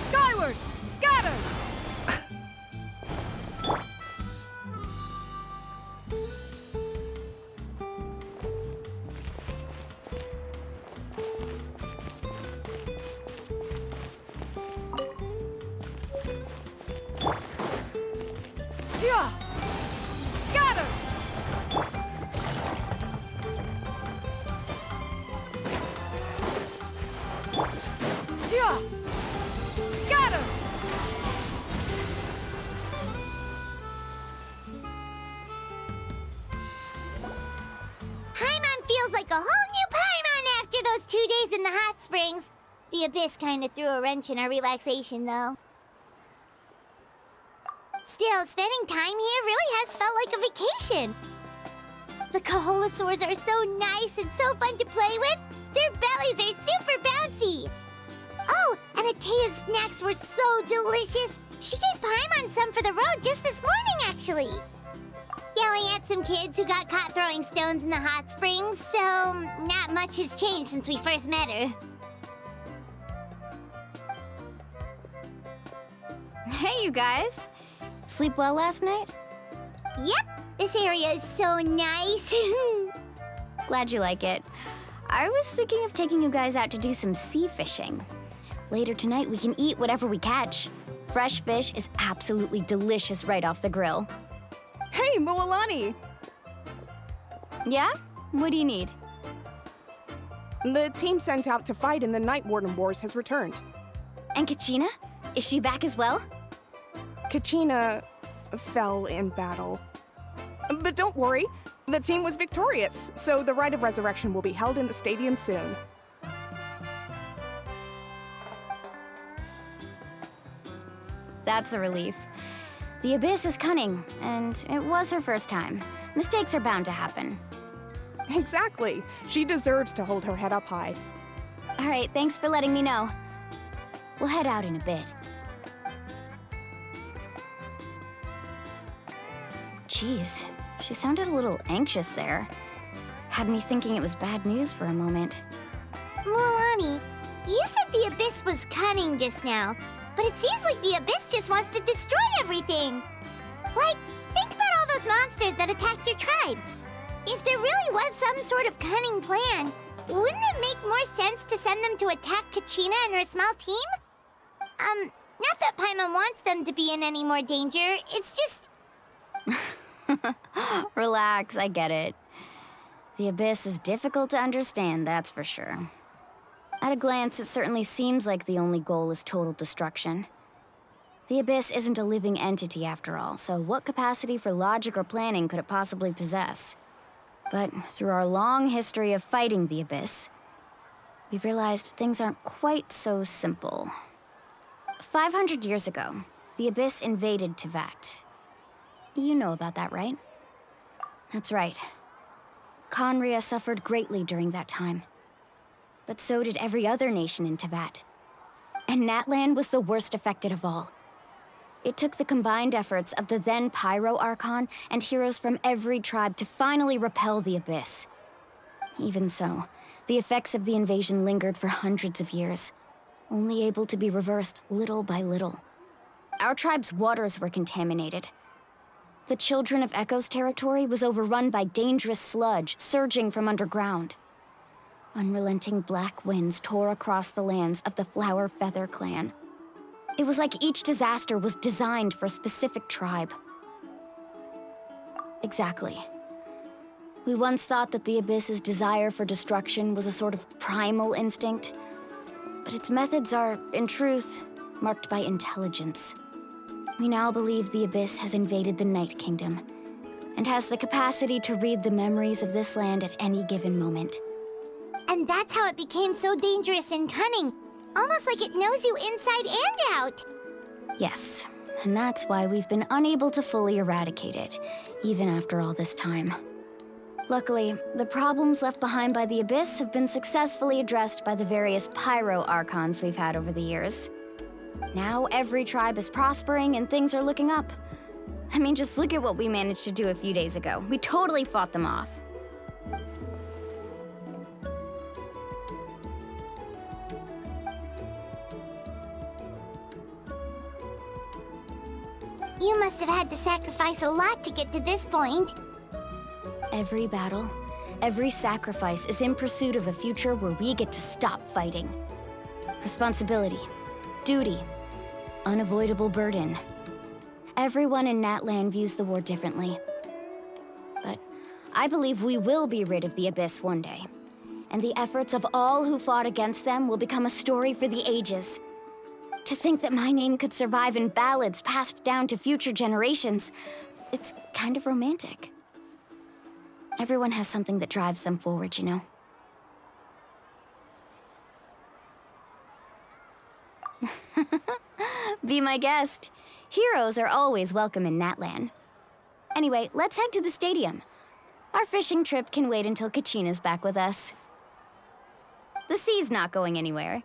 Skyward! Scatter! Yeah! Scatter! Yeah! Scatter! Paimon feels like a whole new Paimon after those 2 days in the hot springs. The Abyss kinda threw a wrench in our relaxation, though. Still, spending time here really has felt like a vacation. The Kaholosaurs are so nice and so fun to play with. Their bellies are super bouncy. Oh, and Atea's snacks were so delicious. She gave Paimon some for the road just this morning, actually. Yelling at some kids who got caught throwing stones in the hot springs, so not much has changed since we first met her. Hey, you guys. Sleep well last night? Yep, this area is so nice. Glad you like it. I was thinking of taking you guys out to do some sea fishing. Later tonight, we can eat whatever we catch. Fresh fish is absolutely delicious right off the grill. Hey, Mualani! Yeah? What do you need? The team sent out to fight in the Night Warden Wars has returned. And Kachina? Is she back as well? Kachina fell in battle. But don't worry, the team was victorious, so the Rite of Resurrection will be held in the stadium soon. That's a relief. The Abyss is cunning, and it was her first time. Mistakes are bound to happen. Exactly. She deserves to hold her head up high. All right, thanks for letting me know. We'll head out in a bit. Jeez, she sounded a little anxious there. Had me thinking it was bad news for a moment. Mualani, you said the Abyss was cunning just now, but it seems like the Abyss just wants to destroy everything. Like, think about all those monsters that attacked your tribe. If there really was some sort of cunning plan, wouldn't it make more sense to send them to attack Kachina and her small team? Not that Paimon wants them to be in any more danger, it's just... Relax, I get it. The Abyss is difficult to understand, that's for sure. At a glance, it certainly seems like the only goal is total destruction. The Abyss isn't a living entity after all, so what capacity for logic or planning could it possibly possess? But through our long history of fighting the Abyss, we've realized things aren't quite so simple. 500 years ago, the Abyss invaded Teyvat. You know about that, right? That's right. Conria suffered greatly during that time. But so did every other nation in Teyvat. And Natlan was the worst affected of all. It took the combined efforts of the then Pyro Archon and heroes from every tribe to finally repel the Abyss. Even so, the effects of the invasion lingered for hundreds of years, only able to be reversed little by little. Our tribe's waters were contaminated. The Children of Echo's territory was overrun by dangerous sludge surging from underground. Unrelenting black winds tore across the lands of the Flower Feather clan. It was like each disaster was designed for a specific tribe. Exactly. We once thought that the Abyss's desire for destruction was a sort of primal instinct, but its methods are, in truth, marked by intelligence. We now believe the Abyss has invaded the Night Kingdom, and has the capacity to read the memories of this land at any given moment. And that's how it became so dangerous and cunning. Almost like it knows you inside and out. Yes, and that's why we've been unable to fully eradicate it, even after all this time. Luckily, the problems left behind by the Abyss have been successfully addressed by the various Pyro Archons we've had over the years. Now every tribe is prospering and things are looking up. I mean, just look at what we managed to do a few days ago. We totally fought them off. You must have had to sacrifice a lot to get to this point. Every battle, every sacrifice is in pursuit of a future where we get to stop fighting. Responsibility, duty, unavoidable burden. Everyone in Natlan views the war differently. But I believe we will be rid of the Abyss one day. And the efforts of all who fought against them will become a story for the ages. To think that my name could survive in ballads passed down to future generations, it's kind of romantic. Everyone has something that drives them forward, you know? Be my guest. Heroes are always welcome in Natlan. Anyway, let's head to the stadium. Our fishing trip can wait until Kachina's back with us. The sea's not going anywhere.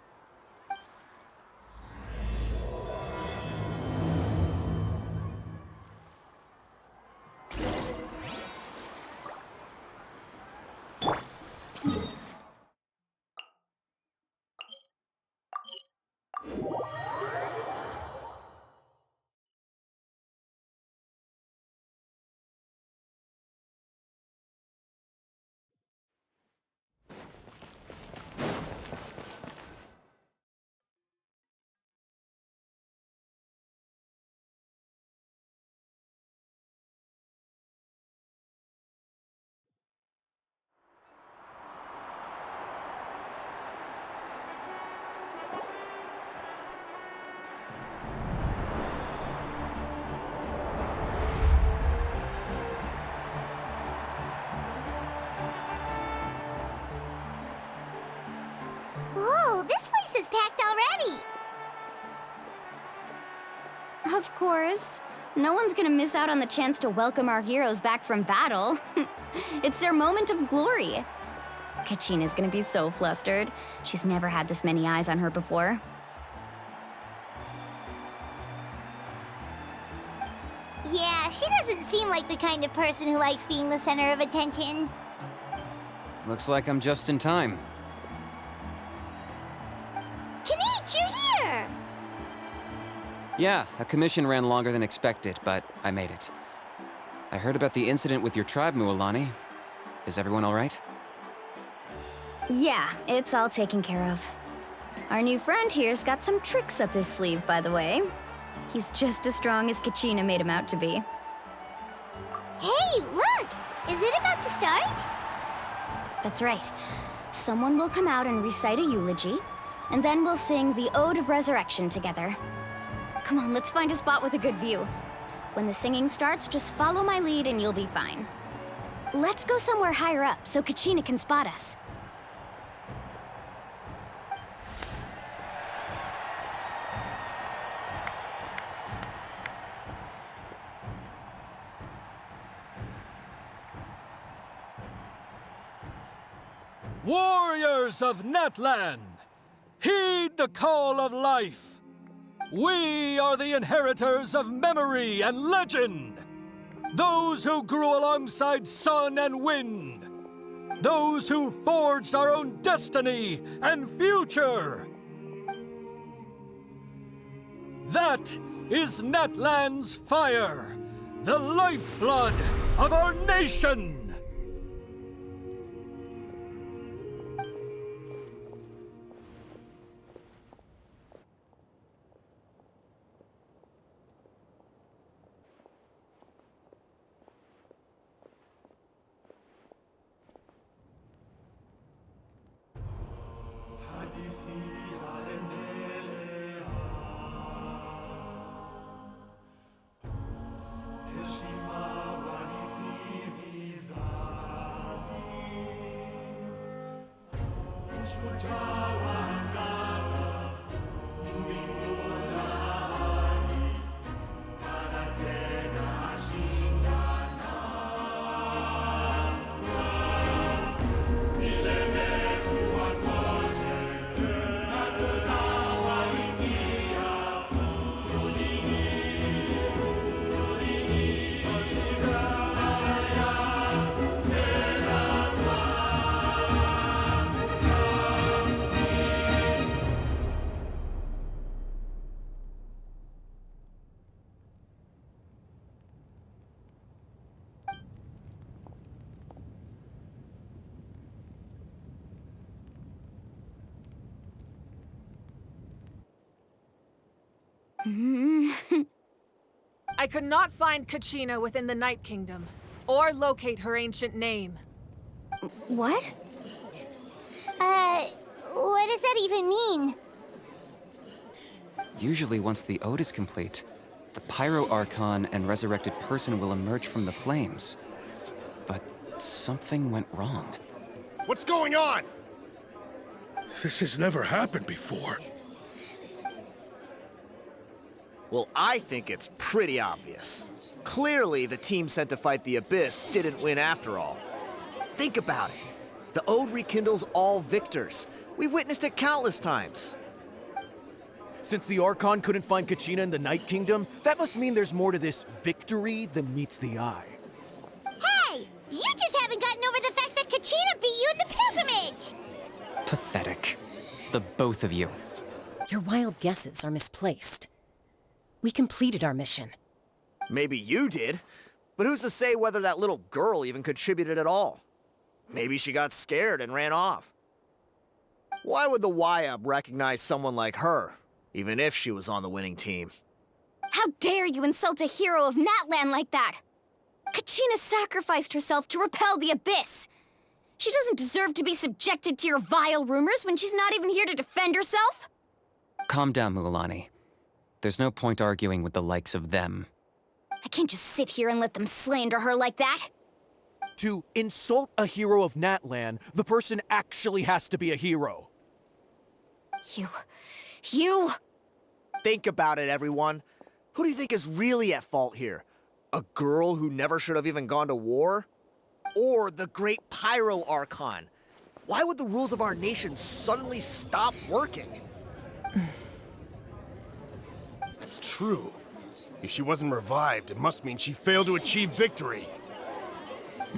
Whoa, this place is packed already! Of course. No one's gonna miss out on the chance to welcome our heroes back from battle. It's their moment of glory. Kachina's gonna be so flustered. She's never had this many eyes on her before. Yeah, she doesn't seem like the kind of person who likes being the center of attention. Looks like I'm just in time. Kanich, you're here! Yeah, a commission ran longer than expected, but I made it. I heard about the incident with your tribe, Mualani. Is everyone all right? Yeah, it's all taken care of. Our new friend here's got some tricks up his sleeve, by the way. He's just as strong as Kachina made him out to be. Hey, look! Is it about to start? That's right. Someone will come out and recite a eulogy, and then we'll sing the Ode of Resurrection together. Come on, let's find a spot with a good view. When the singing starts, just follow my lead and you'll be fine. Let's go somewhere higher up so Kachina can spot us. Warriors of Natlan, heed the call of life. We are the inheritors of memory and legend. Those who grew alongside sun and wind. Those who forged our own destiny and future. That is Natlan's fire, the lifeblood of our nation. I could not find Kachina within the Night Kingdom, or locate her ancient name. What? What does that even mean? Usually once the ode is complete, the Pyro Archon and resurrected person will emerge from the flames. But something went wrong. What's going on? This has never happened before. Well, I think it's pretty obvious. Clearly, the team sent to fight the Abyss didn't win after all. Think about it. The Ode rekindles all victors. We've witnessed it countless times. Since the Archon couldn't find Kachina in the Night Kingdom, that must mean there's more to this victory than meets the eye. Hey! You just haven't gotten over the fact that Kachina beat you in the pilgrimage! Pathetic. The both of you. Your wild guesses are misplaced. We completed our mission. Maybe you did, but who's to say whether that little girl even contributed at all? Maybe she got scared and ran off. Why would the YUB recognize someone like her, even if she was on the winning team? How dare you insult a hero of Natlan like that? Kachina sacrificed herself to repel the Abyss. She doesn't deserve to be subjected to your vile rumors when she's not even here to defend herself. Calm down, Mualani. There's no point arguing with the likes of them. I can't just sit here and let them slander her like that. To insult a hero of Natlan, the person actually has to be a hero. You... Think about it, everyone. Who do you think is really at fault here? A girl who never should have even gone to war? Or the great Pyro Archon? Why would the rules of our nation suddenly stop working? That's true. If she wasn't revived, it must mean she failed to achieve victory.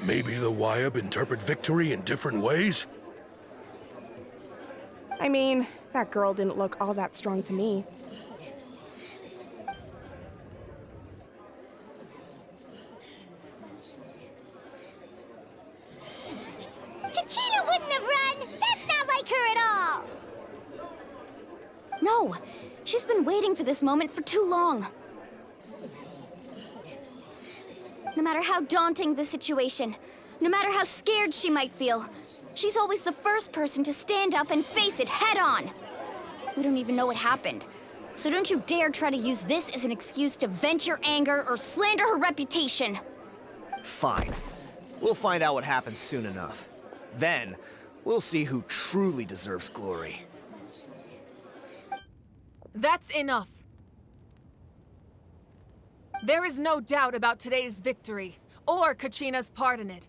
Maybe the YUB interpret victory in different ways? I mean, that girl didn't look all that strong to me. Kachina wouldn't have run! That's not like her at all! No, she's been waiting for this moment for too long. No matter how daunting the situation, no matter how scared she might feel, she's always the first person to stand up and face it head on. We don't even know what happened, so don't you dare try to use this as an excuse to vent your anger or slander her reputation. Fine. We'll find out what happens soon enough. Then, we'll see who truly deserves glory. That's enough. There is no doubt about today's victory, or Kachina's part in it.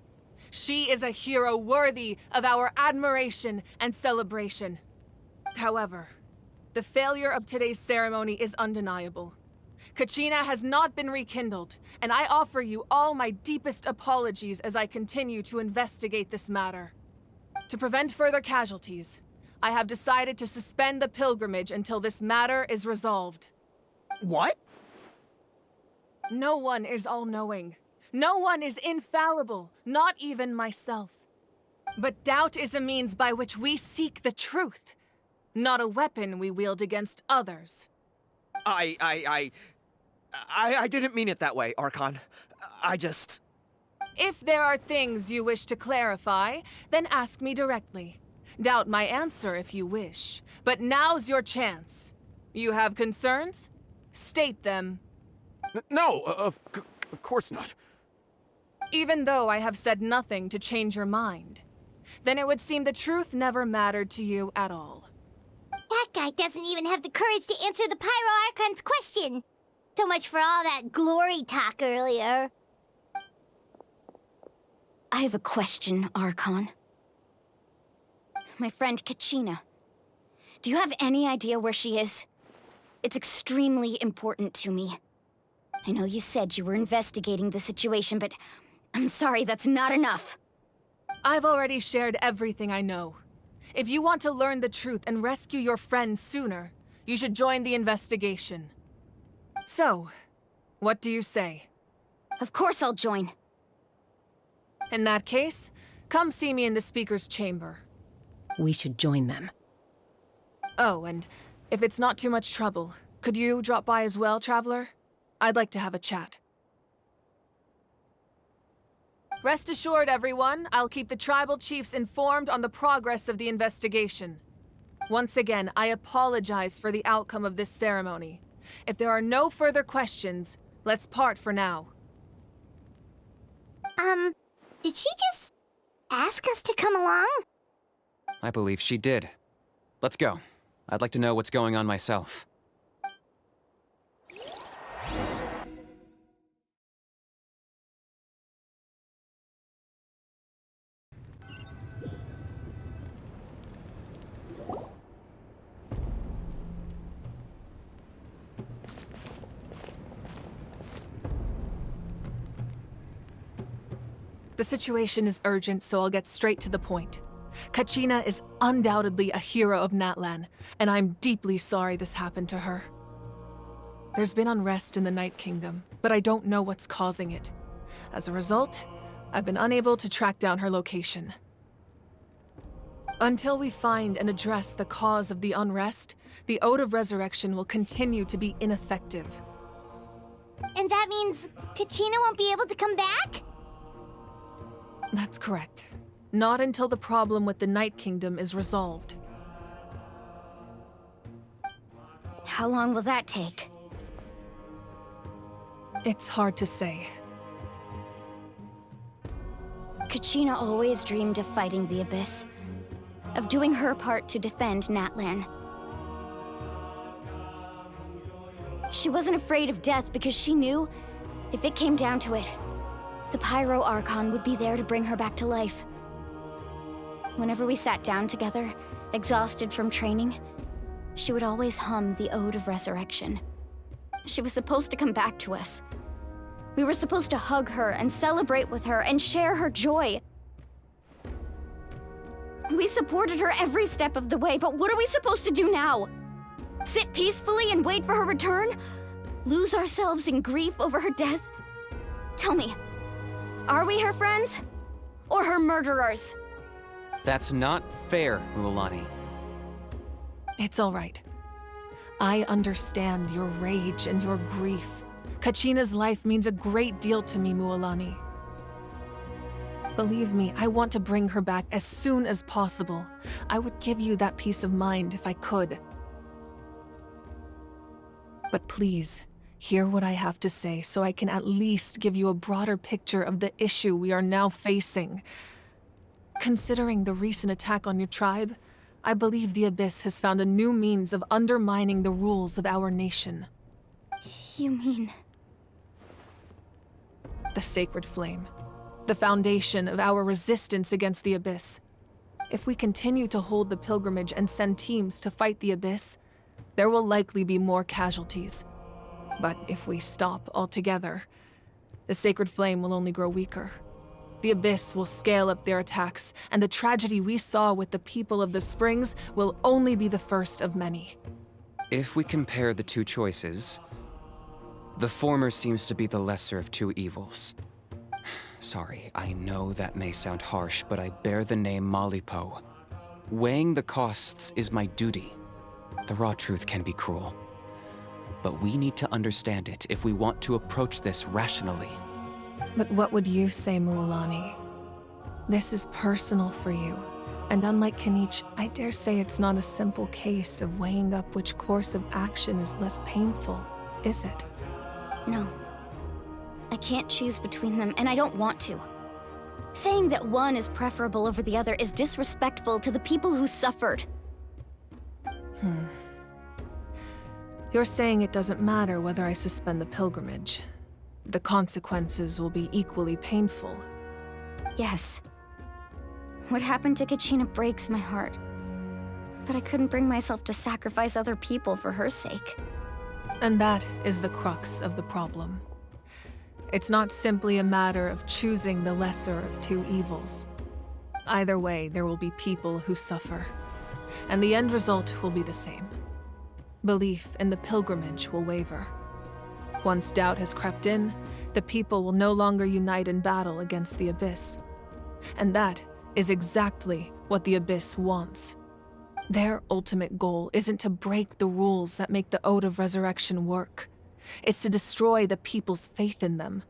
She is a hero worthy of our admiration and celebration. However, the failure of today's ceremony is undeniable. Kachina has not been rekindled, and I offer you all my deepest apologies as I continue to investigate this matter. To prevent further casualties, I have decided to suspend the pilgrimage until this matter is resolved. What? No one is all-knowing. No one is infallible, not even myself. But doubt is a means by which we seek the truth, not a weapon we wield against others. I didn't mean it that way, Archon. I just... If there are things you wish to clarify, then ask me directly. Doubt my answer if you wish, but now's your chance. You have concerns? State them. No, of course not. Even though I have said nothing to change your mind, then it would seem the truth never mattered to you at all. That guy doesn't even have the courage to answer the Pyro Archon's question. So much for all that glory talk earlier. I have a question, Archon. My friend Kachina. Do you have any idea where she is? It's extremely important to me. I know you said you were investigating the situation, but I'm sorry, that's not enough. I've already shared everything I know. If you want to learn the truth and rescue your friend sooner, you should join the investigation. So, what do you say? Of course I'll join. In that case, come see me in the speaker's chamber. We should join them. Oh, and if it's not too much trouble, Could you drop by as well, Traveler? I'd like to have a chat. Rest assured, everyone, I'll keep the tribal chiefs informed on the progress of the investigation. Once again, I apologize for the outcome of this ceremony. If there are no further questions, let's part for now. Did she just ask us to come along? I believe she did. Let's go. I'd like to know what's going on myself. The situation is urgent, so I'll get straight to the point. Kachina is undoubtedly a hero of Natlan, and I'm deeply sorry this happened to her. There's been unrest in the Night Kingdom, but I don't know what's causing it. As a result, I've been unable to track down her location. Until we find and address the cause of the unrest, the Ode of Resurrection will continue to be ineffective. And that means Kachina won't be able to come back? That's correct. Not until the problem with the Night Kingdom is resolved. How long will that take? It's hard to say. Kachina always dreamed of fighting the Abyss, of doing her part to defend Natlan. She wasn't afraid of death because she knew, if it came down to it, the Pyro Archon would be there to bring her back to life. Whenever we sat down together, exhausted from training, she would always hum the Ode of Resurrection. She was supposed to come back to us. We were supposed to hug her and celebrate with her and share her joy. We supported her every step of the way, but what are we supposed to do now? Sit peacefully and wait for her return? Lose ourselves in grief over her death? Tell me, are we her friends? Or her murderers? That's not fair, Mualani. It's all right. I understand your rage and your grief. Kachina's life means a great deal to me, Mualani. Believe me, I want to bring her back as soon as possible. I would give you that peace of mind if I could. But please, hear what I have to say so I can at least give you a broader picture of the issue we are now facing. Considering the recent attack on your tribe, I believe the Abyss has found a new means of undermining the rules of our nation. You mean... The Sacred Flame. The foundation of our resistance against the Abyss. If we continue to hold the pilgrimage and send teams to fight the Abyss, there will likely be more casualties. But if we stop altogether, the Sacred Flame will only grow weaker. The Abyss will scale up their attacks, and the tragedy we saw with the people of the Springs will only be the first of many. If we compare the two choices, the former seems to be the lesser of two evils. Sorry, I know that may sound harsh, but I bear the name Malipo. Weighing the costs is my duty. The raw truth can be cruel, but we need to understand it if we want to approach this rationally. But what would you say, Mualani? This is personal for you, and unlike Kanich, I dare say it's not a simple case of weighing up which course of action is less painful, is it? No. I can't choose between them, and I don't want to. Saying that one is preferable over the other is disrespectful to the people who suffered. You're saying it doesn't matter whether I suspend the pilgrimage. The consequences will be equally painful. Yes. What happened to Kachina breaks my heart. But I couldn't bring myself to sacrifice other people for her sake. And that is the crux of the problem. It's not simply a matter of choosing the lesser of two evils. Either way, there will be people who suffer. And the end result will be the same. Belief in the pilgrimage will waver. Once doubt has crept in, the people will no longer unite in battle against the Abyss. And that is exactly what the Abyss wants. Their ultimate goal isn't to break the rules that make the Ode of Resurrection work. It's to destroy the people's faith in them.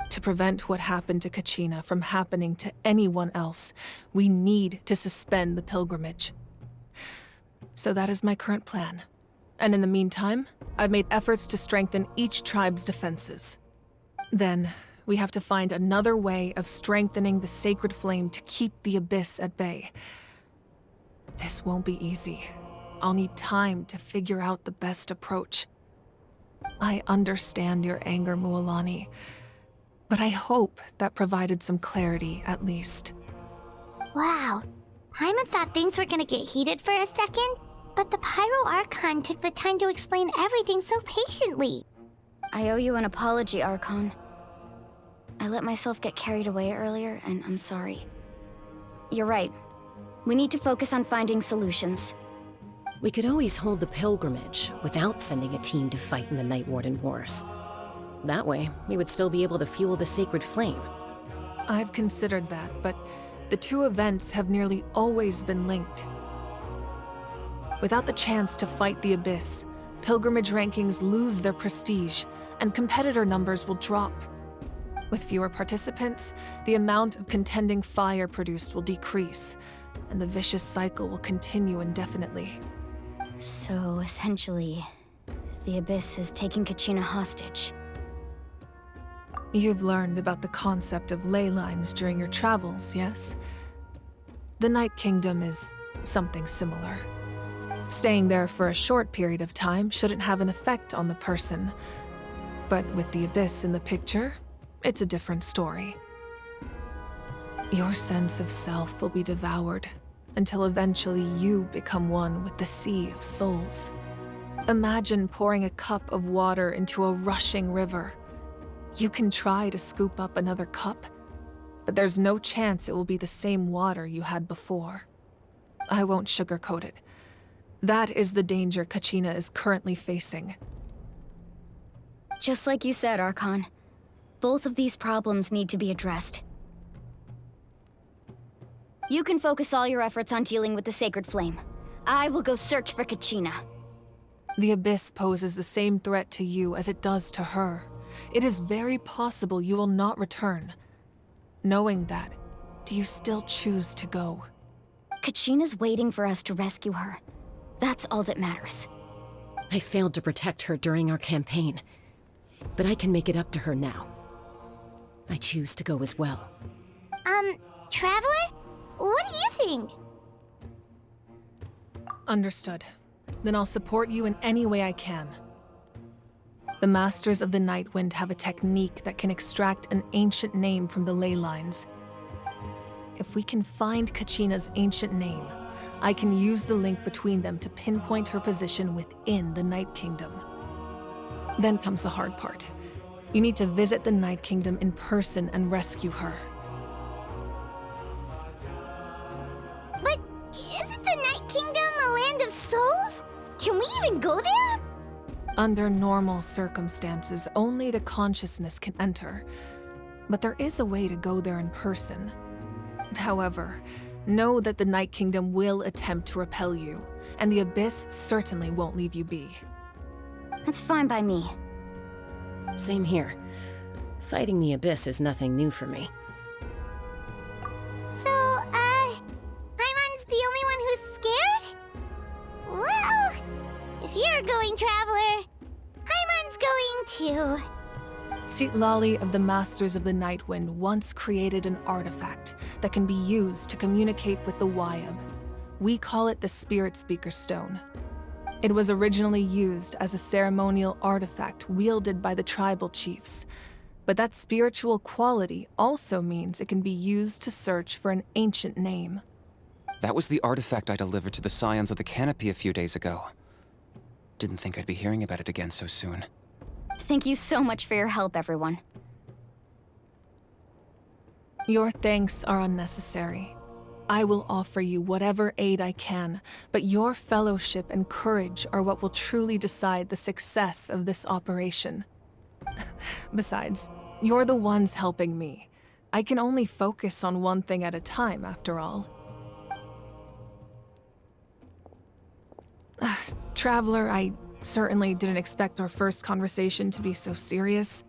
To prevent what happened to Kachina from happening to anyone else, we need to suspend the pilgrimage. So that is my current plan. And in the meantime, I've made efforts to strengthen each tribe's defenses. Then, we have to find another way of strengthening the sacred flame to keep the Abyss at bay. This won't be easy. I'll need time to figure out the best approach. I understand your anger, Mualani, but I hope that provided some clarity, at least. Wow. Paimon thought things were gonna get heated for a second, but the Pyro Archon took the time to explain everything so patiently. I owe you an apology, Archon. I let myself get carried away earlier, and I'm sorry. You're right. We need to focus on finding solutions. We could always hold the pilgrimage without sending a team to fight in the Night Warden Wars. That way, we would still be able to fuel the sacred flame. I've considered that, but the two events have nearly always been linked. Without the chance to fight the Abyss, pilgrimage rankings lose their prestige, and competitor numbers will drop. With fewer participants, the amount of contending fire produced will decrease, and the vicious cycle will continue indefinitely. So, essentially, the Abyss has taken Kachina hostage. You've learned about the concept of ley lines during your travels, yes? The Night Kingdom is something similar. Staying there for a short period of time shouldn't have an effect on the person. But with the Abyss in the picture, it's a different story. Your sense of self will be devoured, until eventually you become one with the sea of souls. Imagine pouring a cup of water into a rushing river. You can try to scoop up another cup, but there's no chance it will be the same water you had before. I won't sugarcoat it. That is the danger Kachina is currently facing. Just like you said, Archon. Both of these problems need to be addressed. You can focus all your efforts on dealing with the sacred flame. I will go search for Kachina. The Abyss poses the same threat to you as it does to her. It is very possible you will not return. Knowing that, do you still choose to go? Kachina's waiting for us to rescue her. That's all that matters. I failed to protect her during our campaign, but I can make it up to her now. I choose to go as well. Traveler? What do you think? Understood. Then I'll support you in any way I can. The Masters of the Nightwind have a technique that can extract an ancient name from the ley lines. If we can find Kachina's ancient name, I can use the link between them to pinpoint her position within the Night Kingdom. Then comes the hard part. You need to visit the Night Kingdom in person and rescue her. But isn't the Night Kingdom a land of souls? Can we even go there? Under normal circumstances, only the consciousness can enter. But there is a way to go there in person. However, know that the Night Kingdom will attempt to repel you, and the Abyss certainly won't leave you be. That's fine by me. Same here. Fighting the Abyss is nothing new for me. So, Paimon's the only one who's scared? Well, if you're going, Traveler, Paimon's going too. Citlali of the Masters of the Nightwind once created an artifact that can be used to communicate with the Wyab. We call it the Spirit Speaker Stone. It was originally used as a ceremonial artifact wielded by the tribal chiefs, but that spiritual quality also means it can be used to search for an ancient name. That was the artifact I delivered to the Scions of the Canopy a few days ago. Didn't think I'd be hearing about it again so soon. Thank you so much for your help, everyone. Your thanks are unnecessary. I will offer you whatever aid I can, but your fellowship and courage are what will truly decide the success of this operation. Besides, you're the ones helping me. I can only focus on one thing at a time, after all. Traveler, I certainly didn't expect our first conversation to be so serious.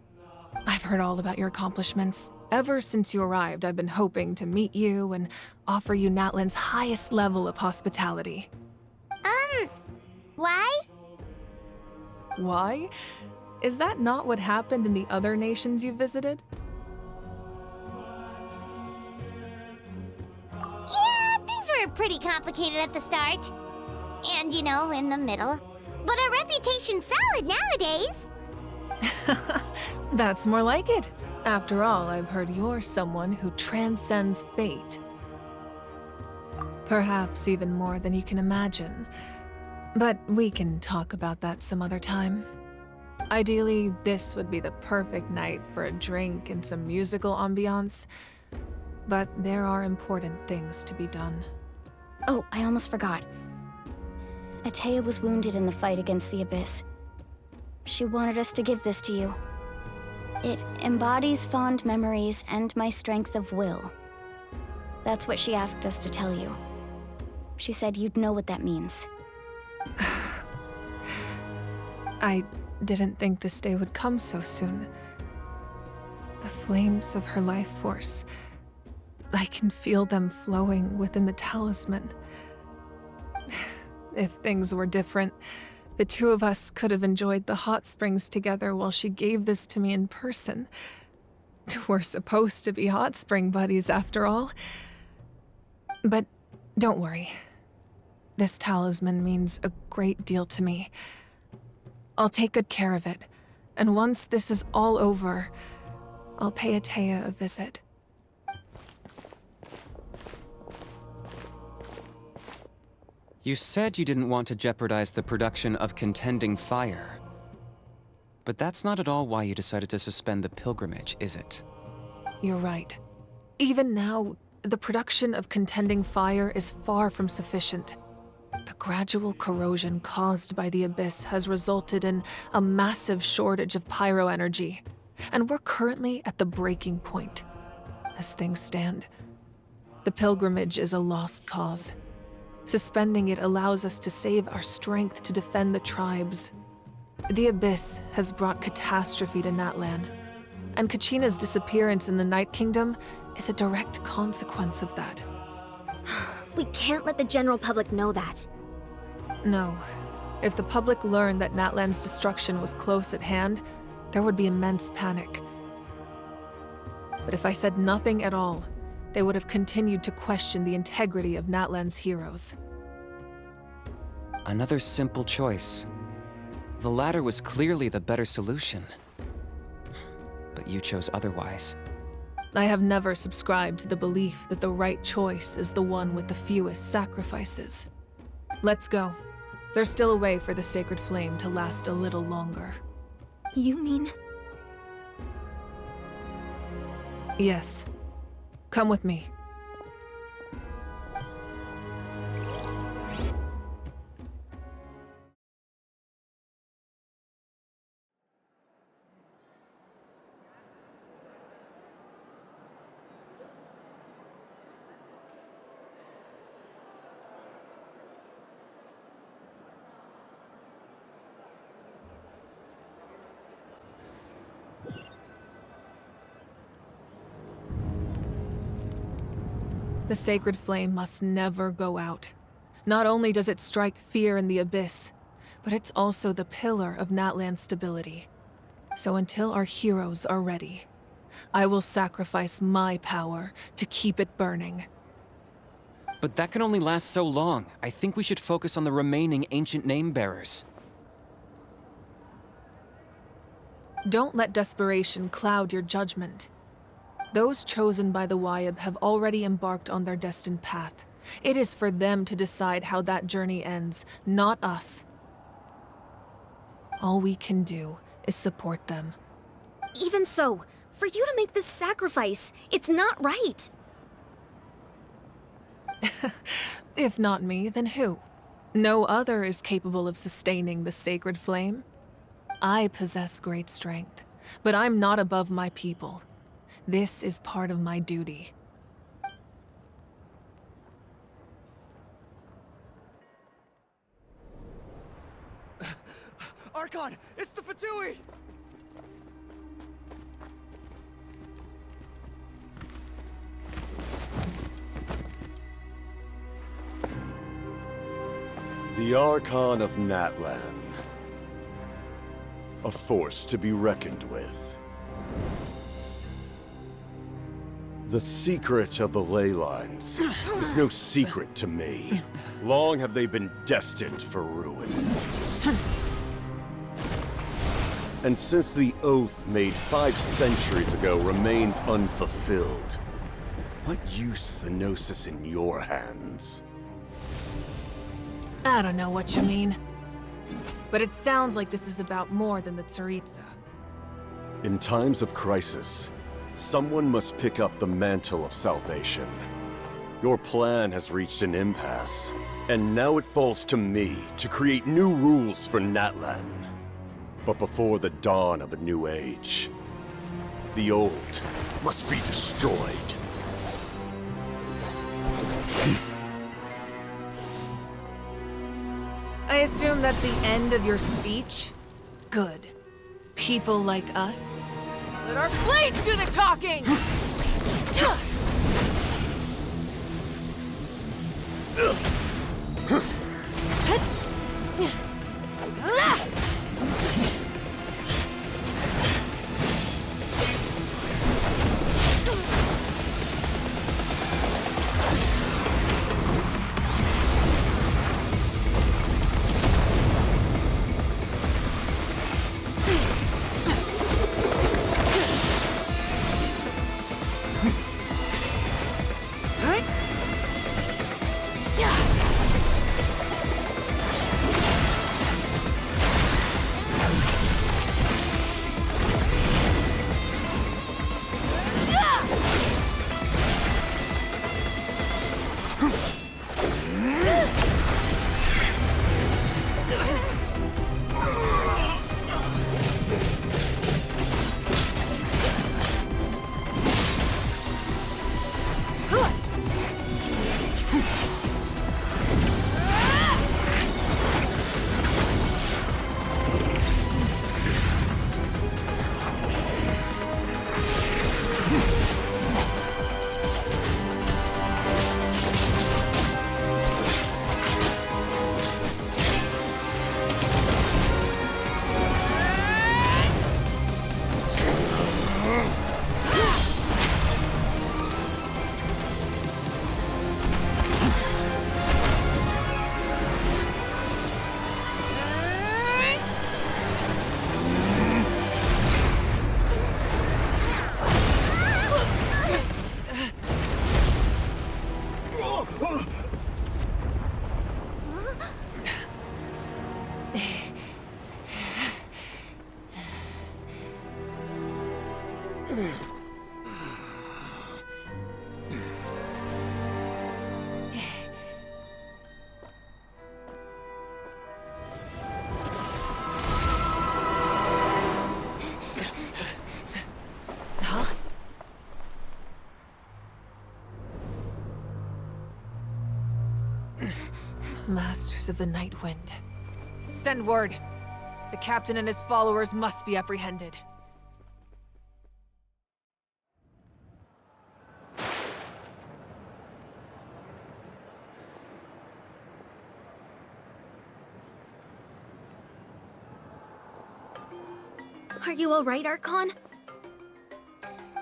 I've heard all about your accomplishments. Ever since you arrived, I've been hoping to meet you and offer you Natlan's highest level of hospitality. Why? Why? Is that not what happened in the other nations you visited? Yeah, things were pretty complicated at the start. And, in the middle. But our reputation's solid nowadays. That's more like it. After all, I've heard you're someone who transcends fate. Perhaps even more than you can imagine. But we can talk about that some other time. Ideally, this would be the perfect night for a drink and some musical ambiance. But there are important things to be done. Oh, I almost forgot. Atea was wounded in the fight against the Abyss. She wanted us to give this to you. It embodies fond memories and my strength of will. That's what she asked us to tell you. She said you'd know what that means. I didn't think this day would come so soon. The flames of her life force. I can feel them flowing within the talisman. If things were different, the two of us could have enjoyed the hot springs together while she gave this to me in person. We're supposed to be hot spring buddies after all. But don't worry. This talisman means a great deal to me. I'll take good care of it, and once this is all over, I'll pay Atea a visit. You said you didn't want to jeopardize the production of Contending Fire. But that's not at all why you decided to suspend the pilgrimage, is it? You're right. Even now, the production of Contending Fire is far from sufficient. The gradual corrosion caused by the Abyss has resulted in a massive shortage of pyro energy, and we're currently at the breaking point. As things stand, the pilgrimage is a lost cause. Suspending it allows us to save our strength to defend the tribes. The Abyss has brought catastrophe to Natlan, and Kachina's disappearance in the Night Kingdom is a direct consequence of that. We can't let the general public know that. No. If the public learned that Natlan's destruction was close at hand, there would be immense panic. But if I said nothing at all, they would have continued to question the integrity of Natlan's heroes. Another simple choice. The latter was clearly the better solution. But you chose otherwise. I have never subscribed to the belief that the right choice is the one with the fewest sacrifices. Let's go. There's still a way for the sacred flame to last a little longer. You mean? Yes. Come with me. The sacred flame must never go out. Not only does it strike fear in the Abyss, but it's also the pillar of Natlan's stability. So until our heroes are ready, I will sacrifice my power to keep it burning. But that can only last so long. I think we should focus on the remaining ancient name-bearers. Don't let desperation cloud your judgment. Those chosen by the Wyab have already embarked on their destined path. It is for them to decide how that journey ends, not us. All we can do is support them. Even so, for you to make this sacrifice, it's not right. If not me, then who? No other is capable of sustaining the sacred flame. I possess great strength, but I'm not above my people. This is part of my duty. Archon! It's the Fatui! The Archon of Natlan. A force to be reckoned with. The secret of the ley lines is no secret to me. Long have they been destined for ruin. And since the oath made 5 centuries ago remains unfulfilled, what use is the Gnosis in your hands? I don't know what you mean. But it sounds like this is about more than the Tsaritsa. In times of crisis, someone must pick up the mantle of salvation. Your plan has reached an impasse, and now it falls to me to create new rules for Natlan. But before the dawn of a new age, the old must be destroyed. I assume that's the end of your speech? Good. People like us. Let our blades do the talking! Masters of the Night Wind. Send word. The captain and his followers must be apprehended. Are you alright, Archon?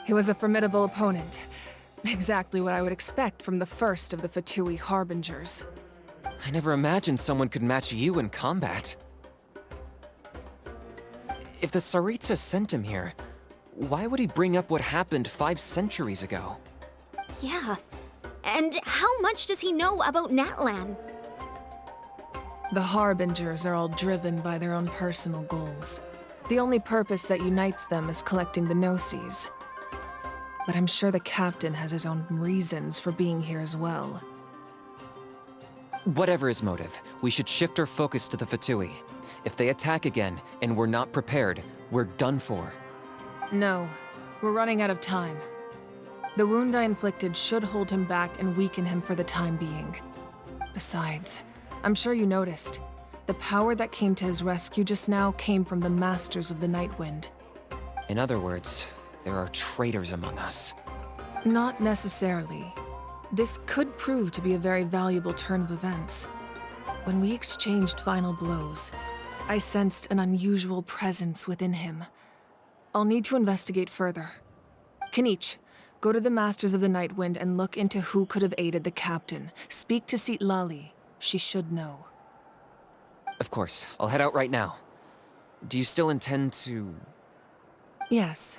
He was a formidable opponent. Exactly what I would expect from the first of the Fatui Harbingers. I never imagined someone could match you in combat. If the Tsaritsa sent him here, why would he bring up what happened 5 centuries ago? Yeah. And how much does he know about Natlan? The Harbingers are all driven by their own personal goals. The only purpose that unites them is collecting the Gnosis. But I'm sure the captain has his own reasons for being here as well. Whatever his motive, we should shift our focus to the Fatui. If they attack again, and we're not prepared, we're done for. No, we're running out of time. The wound I inflicted should hold him back and weaken him for the time being. Besides, I'm sure you noticed, The power that came to his rescue just now came from the Masters of the Nightwind. In other words, there are traitors among us. Not necessarily. This could prove to be a very valuable turn of events. When we exchanged final blows, I sensed an unusual presence within him. I'll need to investigate further. Kenichi, go to the Masters of the Nightwind and look into who could have aided the captain. Speak to Lali. She should know. Of course, I'll head out right now. Do you still intend to... Yes,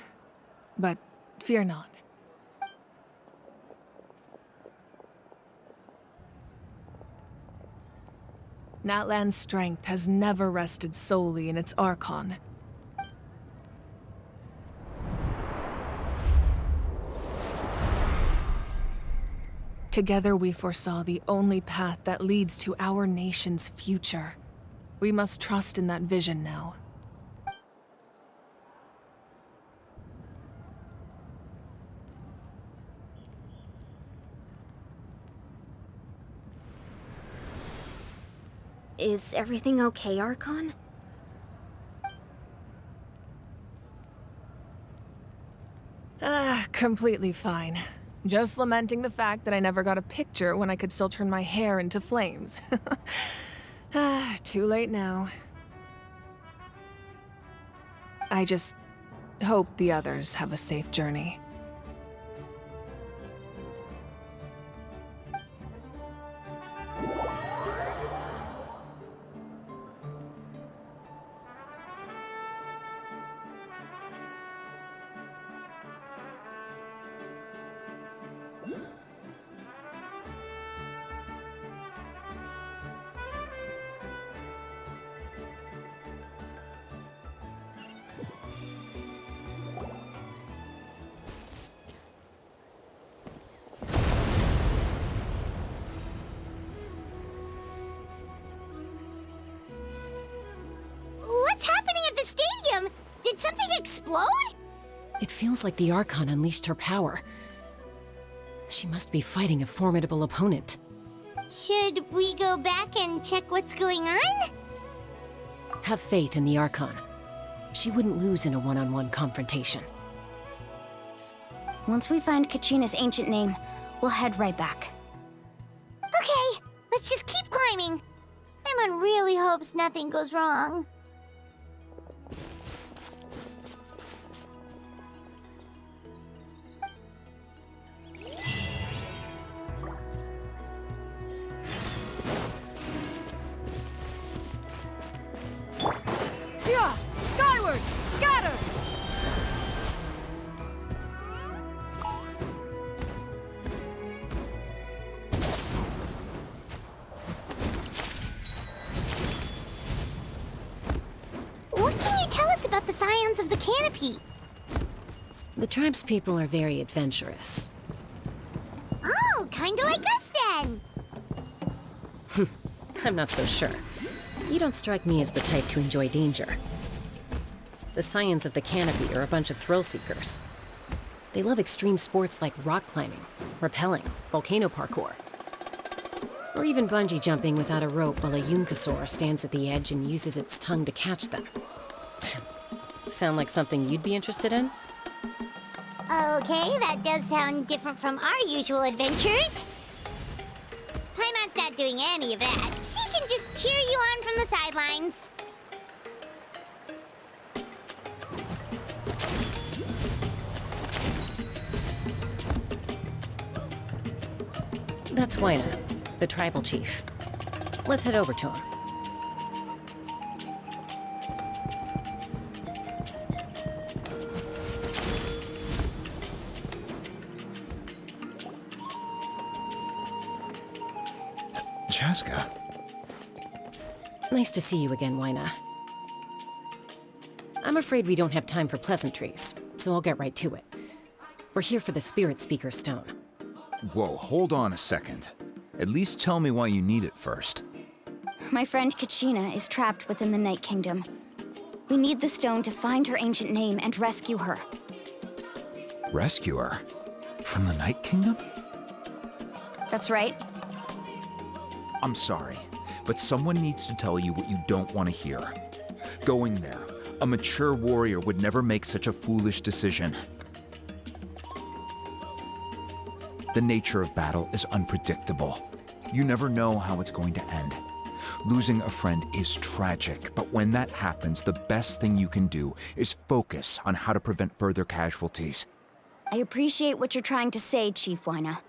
but fear not. Natlan's strength has never rested solely in its Archon. Together we foresaw the only path that leads to our nation's future. We must trust in that vision now. Is everything okay, Archon? Completely fine. Just lamenting the fact that I never got a picture when I could still turn my hair into flames. Too late now. I just hope the others have a safe journey. What's happening at the stadium? Did something explode? It feels like the Archon unleashed her power. She must be fighting a formidable opponent. Should we go back and check what's going on? Have faith in the Archon. She wouldn't lose in a one-on-one confrontation. Once we find Kachina's ancient name, we'll head right back. Okay, let's just keep climbing. Emon really hopes nothing goes wrong. Yeah! Skyward! Scatter! What can you tell us about the Scions of the Canopy? The tribespeople are very adventurous. Oh, kinda like us then! I'm not so sure. You don't strike me as the type to enjoy danger. The Scions of the Canopy are a bunch of thrill-seekers. They love extreme sports like rock climbing, rappelling, volcano parkour, or even bungee jumping without a rope while a Yunkasaur stands at the edge and uses its tongue to catch them. Sound like something you'd be interested in? Okay, that does sound different from our usual adventures. Paimon's not doing any of that. She can just cheer you on from the sidelines. That's Wyna, the tribal chief. Let's head over to him. Chaska. Nice to see you again, Wyna. I'm afraid we don't have time for pleasantries, so I'll get right to it. We're here for the Spirit Speaker Stone. Whoa, hold on a second. At least tell me why you need it first. My friend Kachina is trapped within the Night Kingdom. We need the stone to find her ancient name and rescue her. Rescue her? From the Night Kingdom? That's right. I'm sorry, But someone needs to tell you what you don't want to hear. Going there, a mature warrior would never make such a foolish decision. The nature of battle is unpredictable. You never know how it's going to end. Losing a friend is tragic, but when that happens, the best thing you can do is focus on how to prevent further casualties. I appreciate what you're trying to say, Chief Wyna.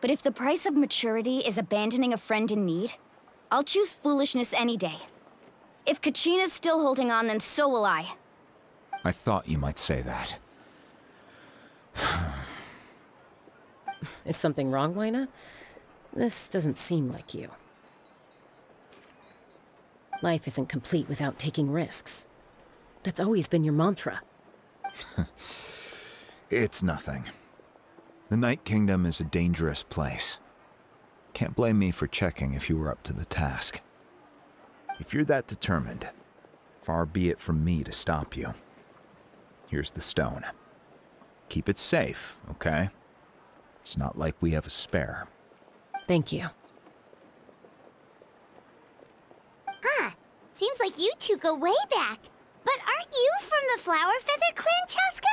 But if the price of maturity is abandoning a friend in need, I'll choose foolishness any day. If Kachina's still holding on, then so will I. I thought you might say that. Is something wrong, Wyna? This doesn't seem like you. Life isn't complete without taking risks. That's always been your mantra. It's nothing. The Night Kingdom is a dangerous place. Can't blame me for checking if you were up to the task. If you're that determined, far be it from me to stop you. Here's the stone. Keep it safe, okay? It's not like we have a spare. Thank you. Huh. Seems like you two go way back. But aren't you from the Flower Feather Clan, Chaska?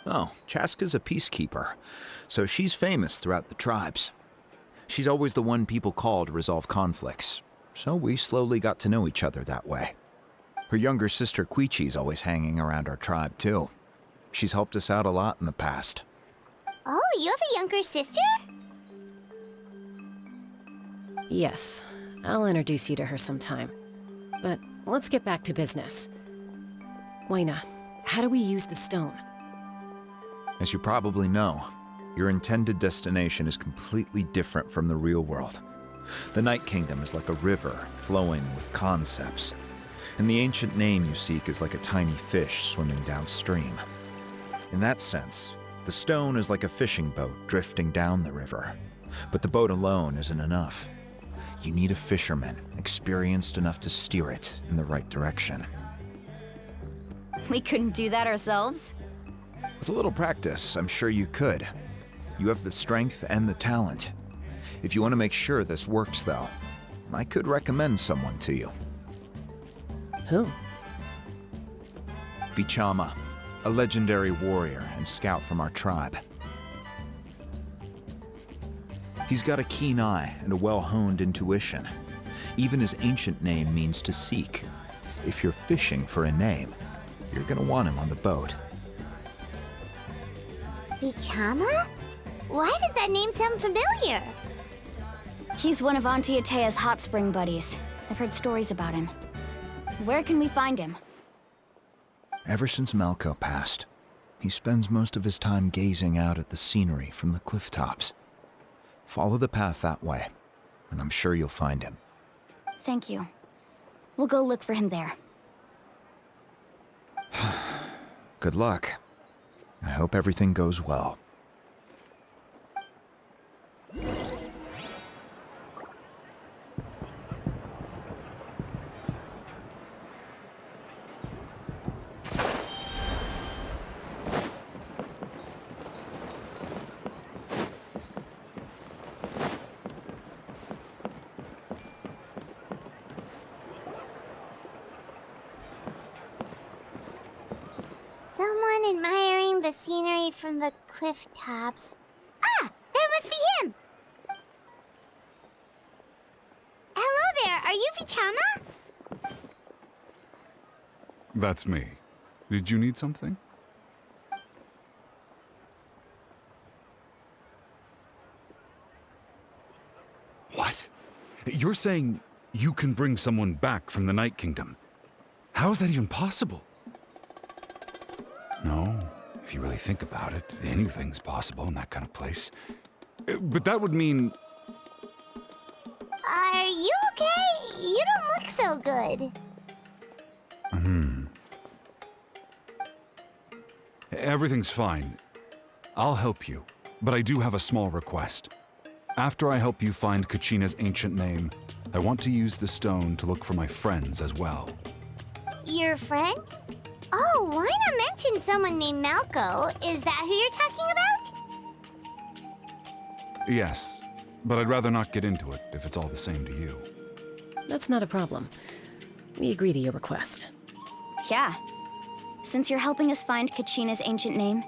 Oh, Chaska's a peacekeeper, so she's famous throughout the tribes. She's always the one people call to resolve conflicts, so we slowly got to know each other that way. Her younger sister Quichi's always hanging around our tribe, too. She's helped us out a lot in the past. Oh, you have a younger sister? Yes, I'll introduce you to her sometime. But let's get back to business. Wyna, how do we use the stone? As you probably know, your intended destination is completely different from the real world. The Night Kingdom is like a river flowing with concepts, and the ancient name you seek is like a tiny fish swimming downstream. In that sense, the stone is like a fishing boat drifting down the river, but the boat alone isn't enough. You need a fisherman experienced enough to steer it in the right direction. We couldn't do that ourselves? With a little practice, I'm sure you could. You have the strength and the talent. If you want to make sure this works, though, I could recommend someone to you. Who? Vichama, a legendary warrior and scout from our tribe. He's got a keen eye and a well-honed intuition. Even his ancient name means to seek. If you're fishing for a name, you're gonna want him on the boat. Vichama? Why does that name sound familiar? He's one of Auntie Atea's hot spring buddies. I've heard stories about him. Where can we find him? Ever since Malco passed, he spends most of his time gazing out at the scenery from the cliff tops. Follow the path that way, and I'm sure you'll find him. Thank you. We'll go look for him there. Good luck. I hope everything goes well. Someone admiring the scenery from the cliff tops. Ah! That must be him! Hello there, are you Vichama? That's me. Did you need something? What? You're saying you can bring someone back from the Night Kingdom? How is that even possible? No, if you really think about it, anything's possible in that kind of place. But that would mean... Are you okay? You don't look so good. Everything's fine. I'll help you, but I do have a small request. After I help you find Kachina's ancient name, I want to use the stone to look for my friends as well. Your friend? Oh, why not mention someone named Malco? Is that who you're talking about? Yes, but I'd rather not get into it if it's all the same to you. That's not a problem. We agree to your request. Yeah. Since you're helping us find Kachina's ancient name,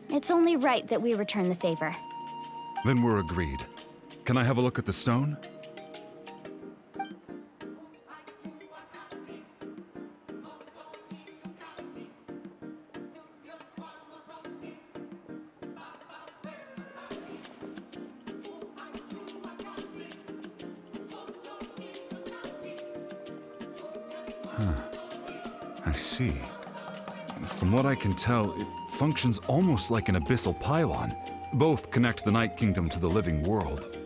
it's only right that we return the favor. Then we're agreed. Can I have a look at the stone? I see. From what I can tell, it functions almost like an abyssal pylon. Both connect the Night Kingdom to the living world.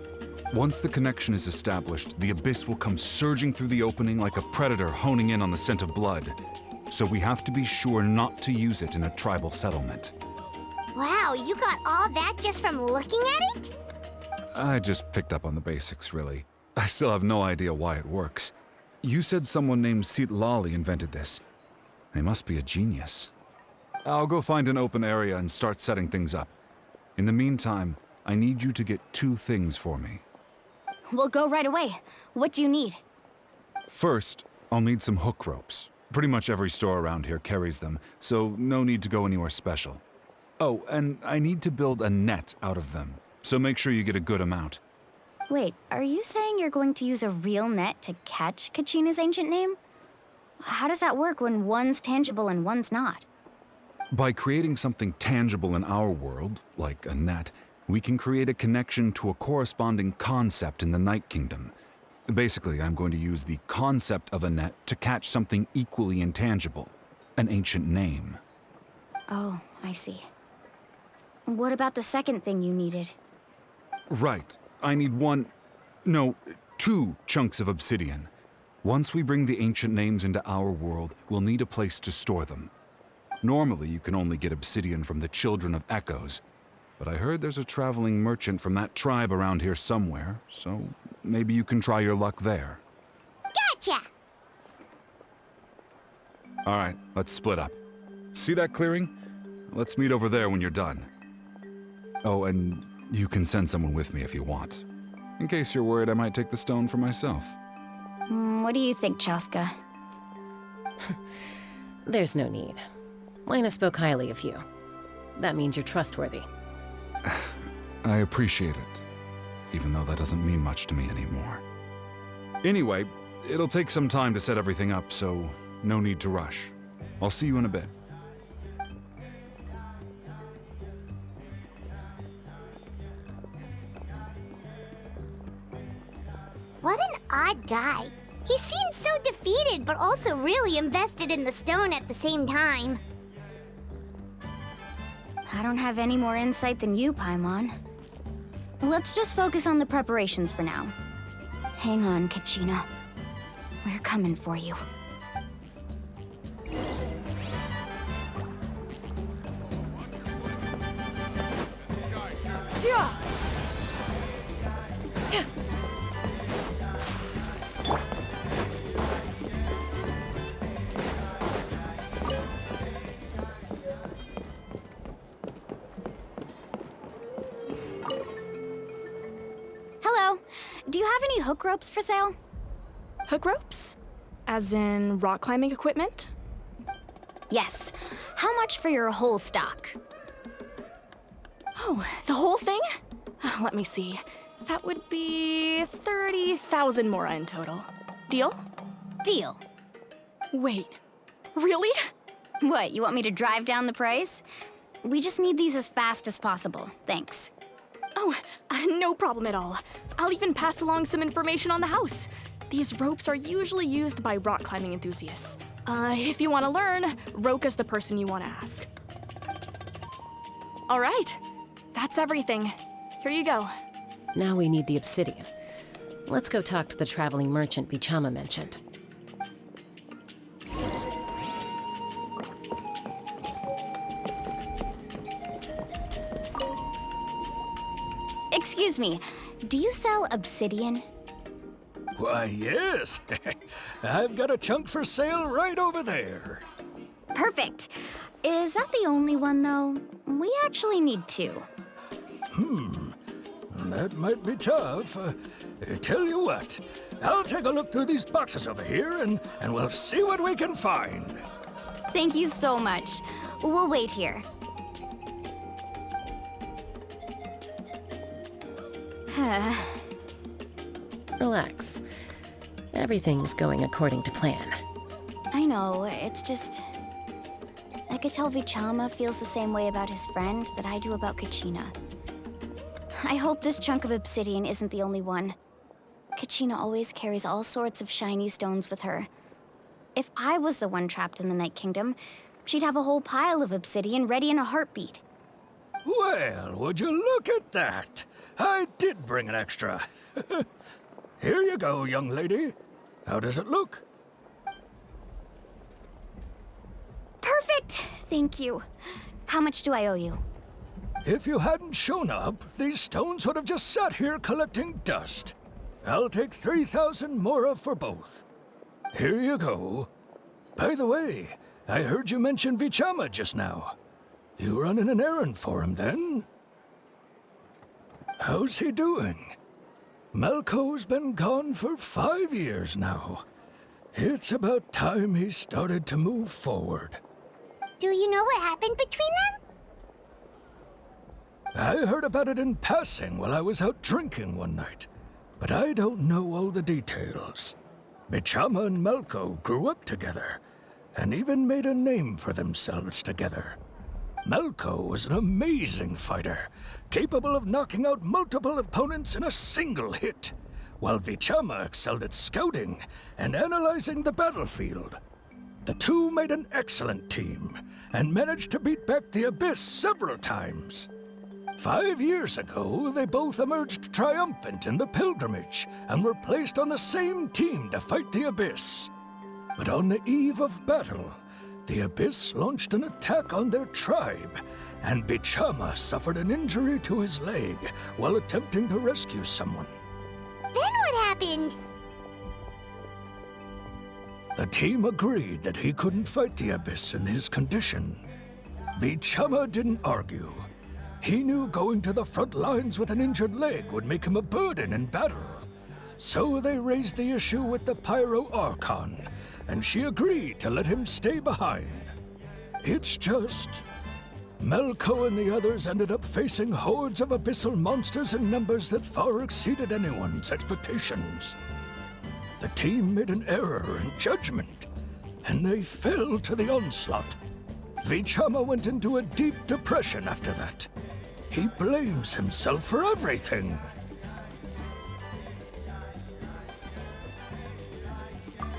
Once the connection is established, the abyss will come surging through the opening like a predator honing in on the scent of blood. So we have to be sure not to use it in a tribal settlement. Wow, you got all that just from looking at it? I just picked up on the basics, really. I still have no idea why it works. You said someone named Lali invented this. They must be a genius. I'll go find an open area and start setting things up. In the meantime, I need you to get 2 things for me. We'll go right away. What do you need? First, I'll need some hook ropes. Pretty much every store around here carries them, so no need to go anywhere special. Oh, and I need to build a net out of them, so make sure you get a good amount. Wait, are you saying you're going to use a real net to catch Kachina's ancient name? How does that work when one's tangible and one's not? By creating something tangible in our world, like a net, we can create a connection to a corresponding concept in the Night Kingdom. Basically, I'm going to use the concept of a net to catch something equally intangible, an ancient name. Oh, I see. What about the second thing you needed? Right. I need 2 chunks of obsidian. Once we bring the ancient names into our world, we'll need a place to store them. Normally, you can only get obsidian from the Children of Echoes, but I heard there's a traveling merchant from that tribe around here somewhere, so maybe you can try your luck there. Gotcha! All right, let's split up. See that clearing? Let's meet over there when you're done. Oh, and you can send someone with me if you want. In case you're worried I might take the stone for myself. What do you think, Chaska? There's no need. Lena spoke highly of you. That means you're trustworthy. I appreciate it, even though that doesn't mean much to me anymore. Anyway, it'll take some time to set everything up, so no need to rush. I'll see you in a bit. What an odd guy. He seemed so defeated, but also really invested in the stone at the same time. I don't have any more insight than you, Paimon. Let's just focus on the preparations for now. Hang on, Kachina. We're coming for you. Hello. Do you have any hook ropes for sale? Hook ropes? As in rock climbing equipment? Yes. How much for your whole stock? Oh, the whole thing? Let me see. That would be 30,000 mora in total. Deal? Deal. Wait, really? What, you want me to drive down the price? We just need these as fast as possible. Thanks. Oh, no problem at all. I'll even pass along some information on the house. These ropes are usually used by rock climbing enthusiasts. If you want to learn, Roka's the person you want to ask. All right, that's everything. Here you go. Now we need the obsidian. Let's go talk to the traveling merchant Bichama mentioned. Excuse me, do you sell obsidian? Why, yes. I've got a chunk for sale right over there. Perfect. Is that the only one, though? We actually need 2. That might be tough. Tell you what, I'll take a look through these boxes over here, and we'll see what we can find. Thank you so much. We'll wait here. Relax. Everything's going according to plan. I know, it's just... I could tell Vichama feels the same way about his friend that I do about Kachina. I hope this chunk of obsidian isn't the only one. Kachina always carries all sorts of shiny stones with her. If I was the one trapped in the Night Kingdom, she'd have a whole pile of obsidian ready in a heartbeat. Well, would you look at that? I did bring an extra. Here you go, young lady. How does it look? Perfect! Thank you. How much do I owe you? If you hadn't shown up, these stones would have just sat here collecting dust. I'll take 3,000 mora for both. Here you go. By the way, I heard you mention Vichama just now. You running an errand for him, then? How's he doing? Malco's been gone for 5 years now. It's about time he started to move forward. Do you know what happened between them? I heard about it in passing while I was out drinking one night, but I don't know all the details. Vichama and Malco grew up together, and even made a name for themselves together. Malco was an amazing fighter, capable of knocking out multiple opponents in a single hit, while Vichama excelled at scouting and analyzing the battlefield. The two made an excellent team, and managed to beat back the Abyss several times. 5 years ago, they both emerged triumphant in the pilgrimage, and were placed on the same team to fight the Abyss. But on the eve of battle, the Abyss launched an attack on their tribe, and Vichama suffered an injury to his leg while attempting to rescue someone. Then what happened? The team agreed that he couldn't fight the Abyss in his condition. Vichama didn't argue. He knew going to the front lines with an injured leg would make him a burden in battle. So they raised the issue with the Pyro Archon, and she agreed to let him stay behind. It's just... Malco and the others ended up facing hordes of abyssal monsters in numbers that far exceeded anyone's expectations. The team made an error in judgment, and they fell to the onslaught. Vichama went into a deep depression after that. He blames himself for everything.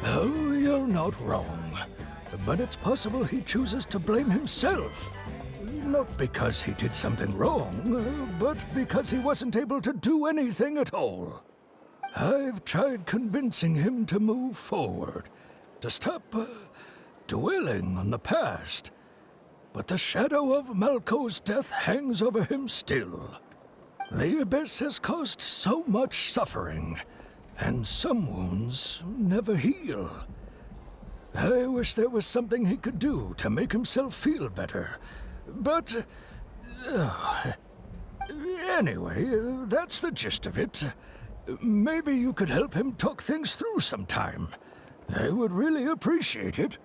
Oh, you're not wrong. But it's possible he chooses to blame himself. Not because he did something wrong, but because he wasn't able to do anything at all. I've tried convincing him to move forward, to stop dwelling on the past. But the shadow of Malco's death hangs over him still. The Abyss has caused so much suffering, and some wounds never heal. I wish there was something he could do to make himself feel better, but... anyway, that's the gist of it. Maybe you could help him talk things through sometime. I would really appreciate it.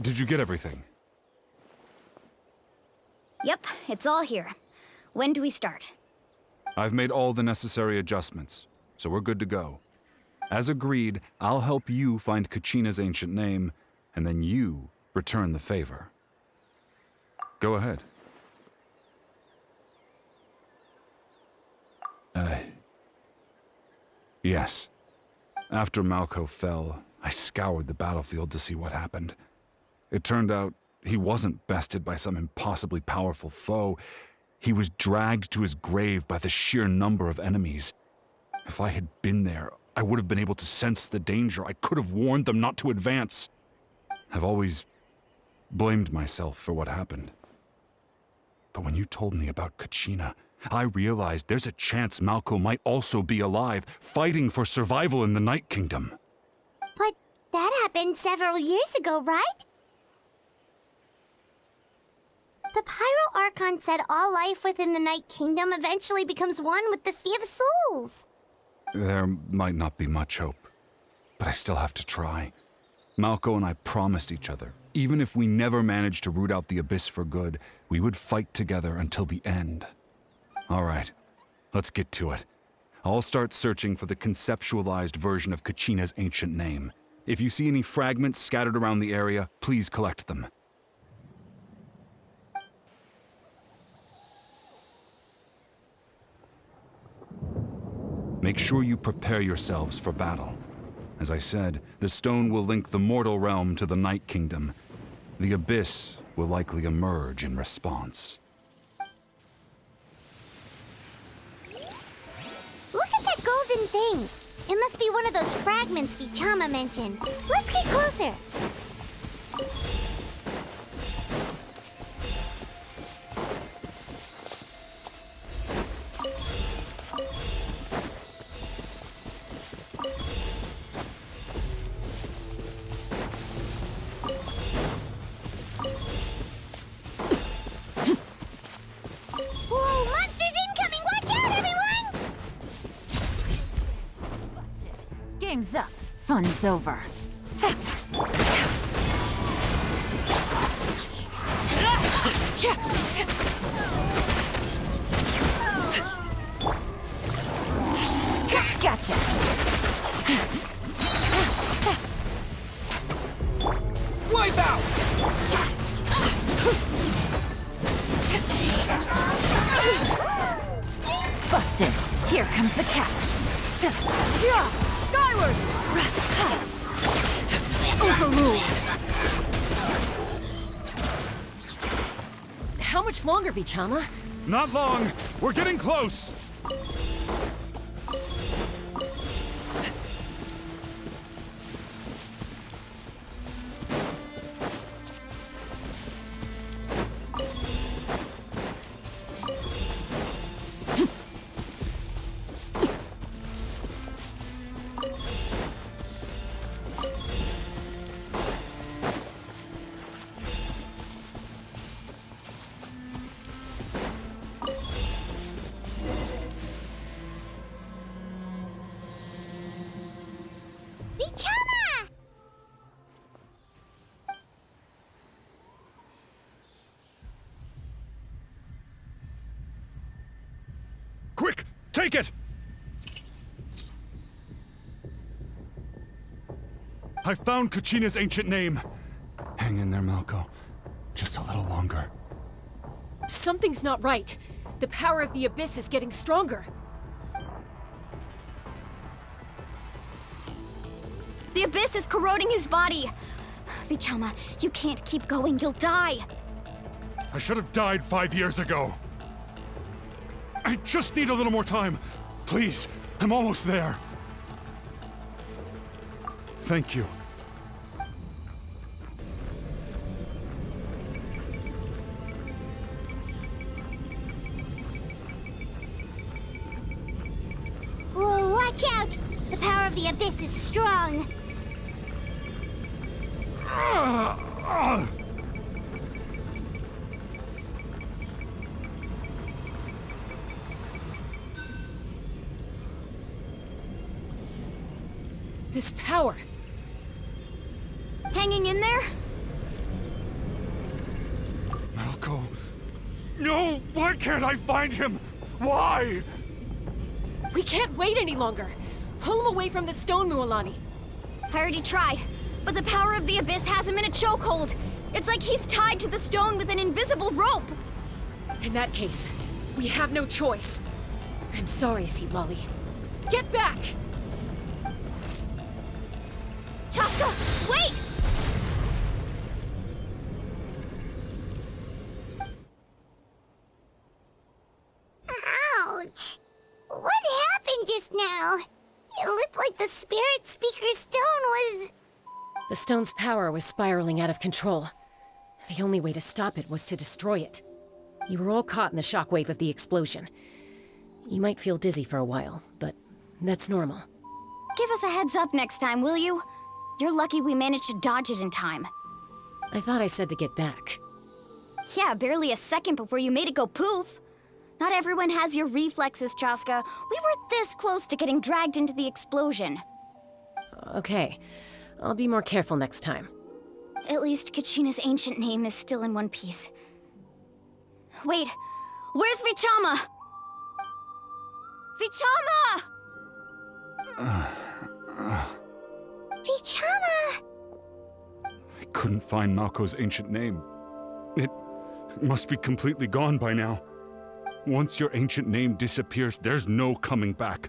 Did you get everything? Yep, it's all here. When do we start? I've made all the necessary adjustments, so we're good to go. As agreed, I'll help you find Kachina's ancient name, and then you return the favor. Go ahead. Yes. After Malco fell, I scoured the battlefield to see what happened. It turned out he wasn't bested by some impossibly powerful foe. He was dragged to his grave by the sheer number of enemies. If I had been there, I would have been able to sense the danger. I could have warned them not to advance. I've always blamed myself for what happened. But when you told me about Kachina, I realized there's a chance Malco might also be alive, fighting for survival in the Night Kingdom. But that happened several years ago, right? The Pyro Archon said all life within the Night Kingdom eventually becomes one with the Sea of Souls. There might not be much hope, but I still have to try. Malco and I promised each other, even if we never managed to root out the Abyss for good, we would fight together until the end. All right, let's get to it. I'll start searching for the conceptualized version of Kachina's ancient name. If you see any fragments scattered around the area, please collect them. Make sure you prepare yourselves for battle. As I said, the stone will link the mortal realm to the Night Kingdom. The Abyss will likely emerge in response. Look at that golden thing. It must be one of those fragments Vichama mentioned. Let's get closer. Whoa, monsters incoming! Watch out, everyone! Game's up. Fun's over. Gotcha. Wipe out! Busted. Here comes the catch. Skyward! Overruled. How much longer, Vichama? Not long! We're getting close! Vichama! Quick! Take it! I found Kachina's ancient name. Hang in there, Malco. Just a little longer. Something's not right. The power of the Abyss is getting stronger. The Abyss is corroding his body. Vichama, you can't keep going. You'll die. I should have died 5 years ago. I just need a little more time. Please, I'm almost there. Thank you. Whoa, watch out! The power of the Abyss is strong. This power. Hanging in there? Malco. No! Why can't I find him? Why? We can't wait any longer. Pull him away from the stone, Mualani. I already tried, but the power of the Abyss has him in a chokehold. It's like he's tied to the stone with an invisible rope. In that case, we have no choice. I'm sorry, Sea Lolly. Get back! Chaska, wait! happened just now? It looked like the Spirit Speaker's stone was... The stone's power was spiraling out of control. The only way to stop it was to destroy it. You were all caught in the shockwave of the explosion. You might feel dizzy for a while, but that's normal. Give us a heads up next time, will you? You're lucky we managed to dodge it in time. I thought I said to get back. Yeah, barely a second before you made it go poof. Not everyone has your reflexes, Chaska. We were this close to getting dragged into the explosion. Okay, I'll be more careful next time. At least Kachina's ancient name is still in one piece. Wait, where's Vichama? Vichama! Vichama! I couldn't find Malko's ancient name. It must be completely gone by now. Once your ancient name disappears, there's no coming back.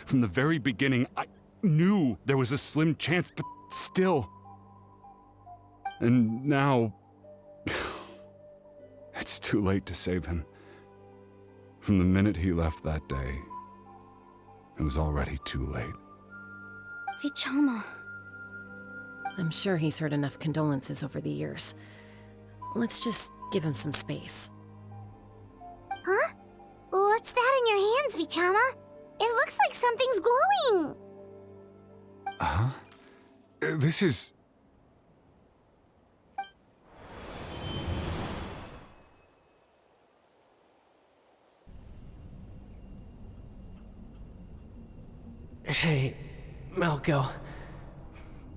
From the very beginning, I knew there was a slim chance, but still. And now... it's too late to save him. From the minute he left that day, it was already too late. Vichama. I'm sure he's heard enough condolences over the years. Let's just give him some space. Huh? What's that in your hands, Vichama? It looks like something's glowing! Huh? This is... Hey, Malko.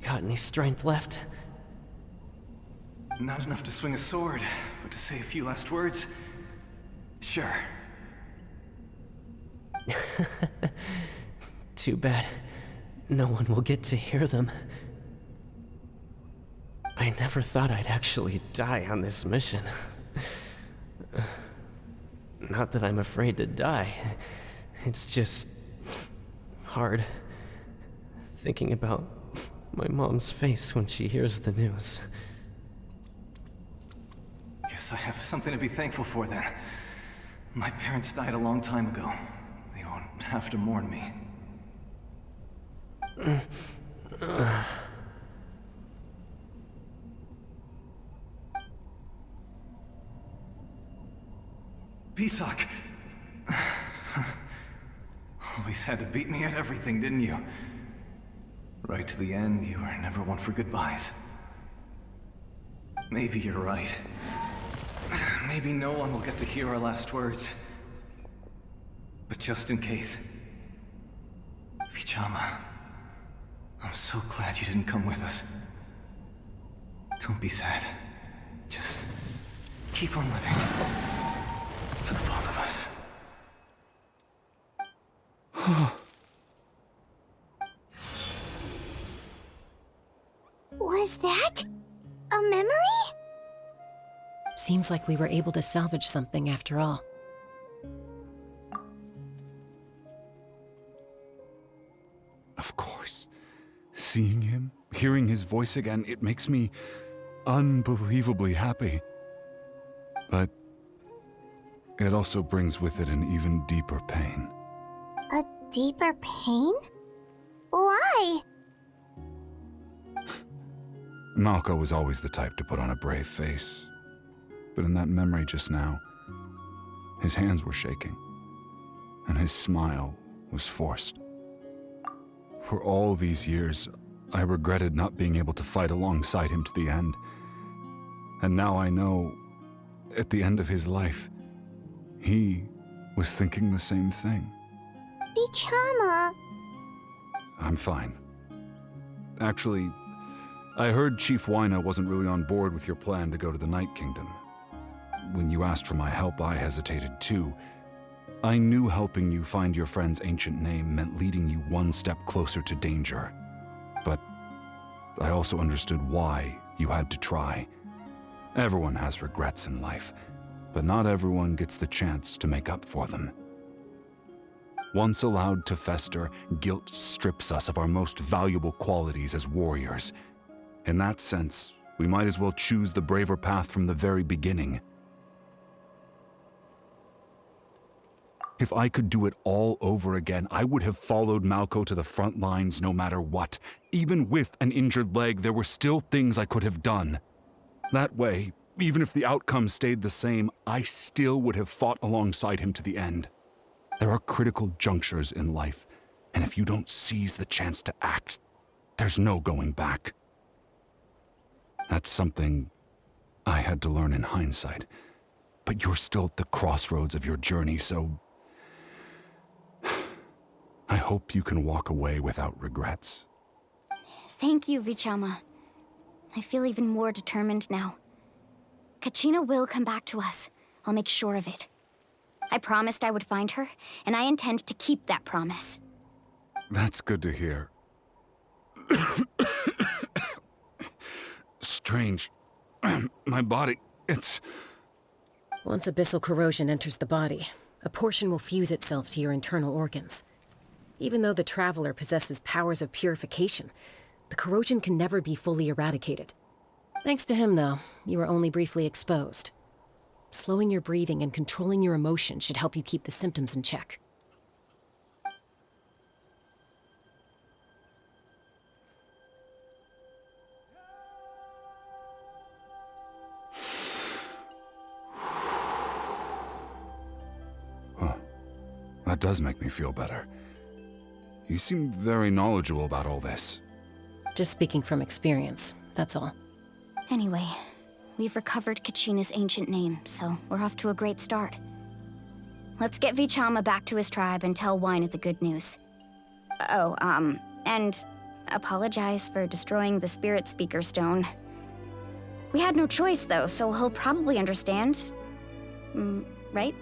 Got any strength left? Not enough to swing a sword, but to say a few last words? Sure. Too bad. No one will get to hear them. I never thought I'd actually die on this mission. Not that I'm afraid to die. It's just... hard. Thinking about my mom's face when she hears the news. Guess I have something to be thankful for then. My parents died a long time ago. They won't have to mourn me. Pisak! Always had to beat me at everything, didn't you? Right to the end, you were never one for goodbyes. Maybe you're right. Maybe no one will get to hear our last words. But just in case... Vichama, I'm so glad you didn't come with us. Don't be sad. Just keep on living. For the both of us. Was that a memory? Seems like we were able to salvage something after all. Of course. Seeing him, hearing his voice again, it makes me unbelievably happy. But it also brings with it an even deeper pain. A deeper pain? Why? Malko was always the type to put on a brave face. But in that memory just now, his hands were shaking, and his smile was forced. For all these years, I regretted not being able to fight alongside him to the end. And now I know, at the end of his life, he was thinking the same thing. Vichama. I'm fine. Actually, I heard Chief Wyna wasn't really on board with your plan to go to the Night Kingdom. When you asked for my help, I hesitated too. I knew helping you find your friend's ancient name meant leading you one step closer to danger. But I also understood why you had to try. Everyone has regrets in life, but not everyone gets the chance to make up for them. Once allowed to fester, guilt strips us of our most valuable qualities as warriors. In that sense, we might as well choose the braver path from the very beginning. If I could do it all over again, I would have followed Malco to the front lines no matter what. Even with an injured leg, there were still things I could have done. That way, even if the outcome stayed the same, I still would have fought alongside him to the end. There are critical junctures in life, and if you don't seize the chance to act, there's no going back. That's something I had to learn in hindsight. But you're still at the crossroads of your journey, so I hope you can walk away without regrets. Thank you, Vichama. I feel even more determined now. Kachina will come back to us. I'll make sure of it. I promised I would find her, and I intend to keep that promise. That's good to hear. Strange. My body, it's... Once abyssal corrosion enters the body, a portion will fuse itself to your internal organs. Even though the Traveler possesses powers of purification, the corrosion can never be fully eradicated. Thanks to him, though, you were only briefly exposed. Slowing your breathing and controlling your emotions should help you keep the symptoms in check. Huh. That does make me feel better. You seem very knowledgeable about all this. Just speaking from experience, that's all. Anyway, we've recovered Kachina's ancient name, so we're off to a great start. Let's get Vichama back to his tribe and tell Wyneth the good news. Oh, and apologize for destroying the Spirit Speaker Stone. We had no choice, though, so he'll probably understand. Right?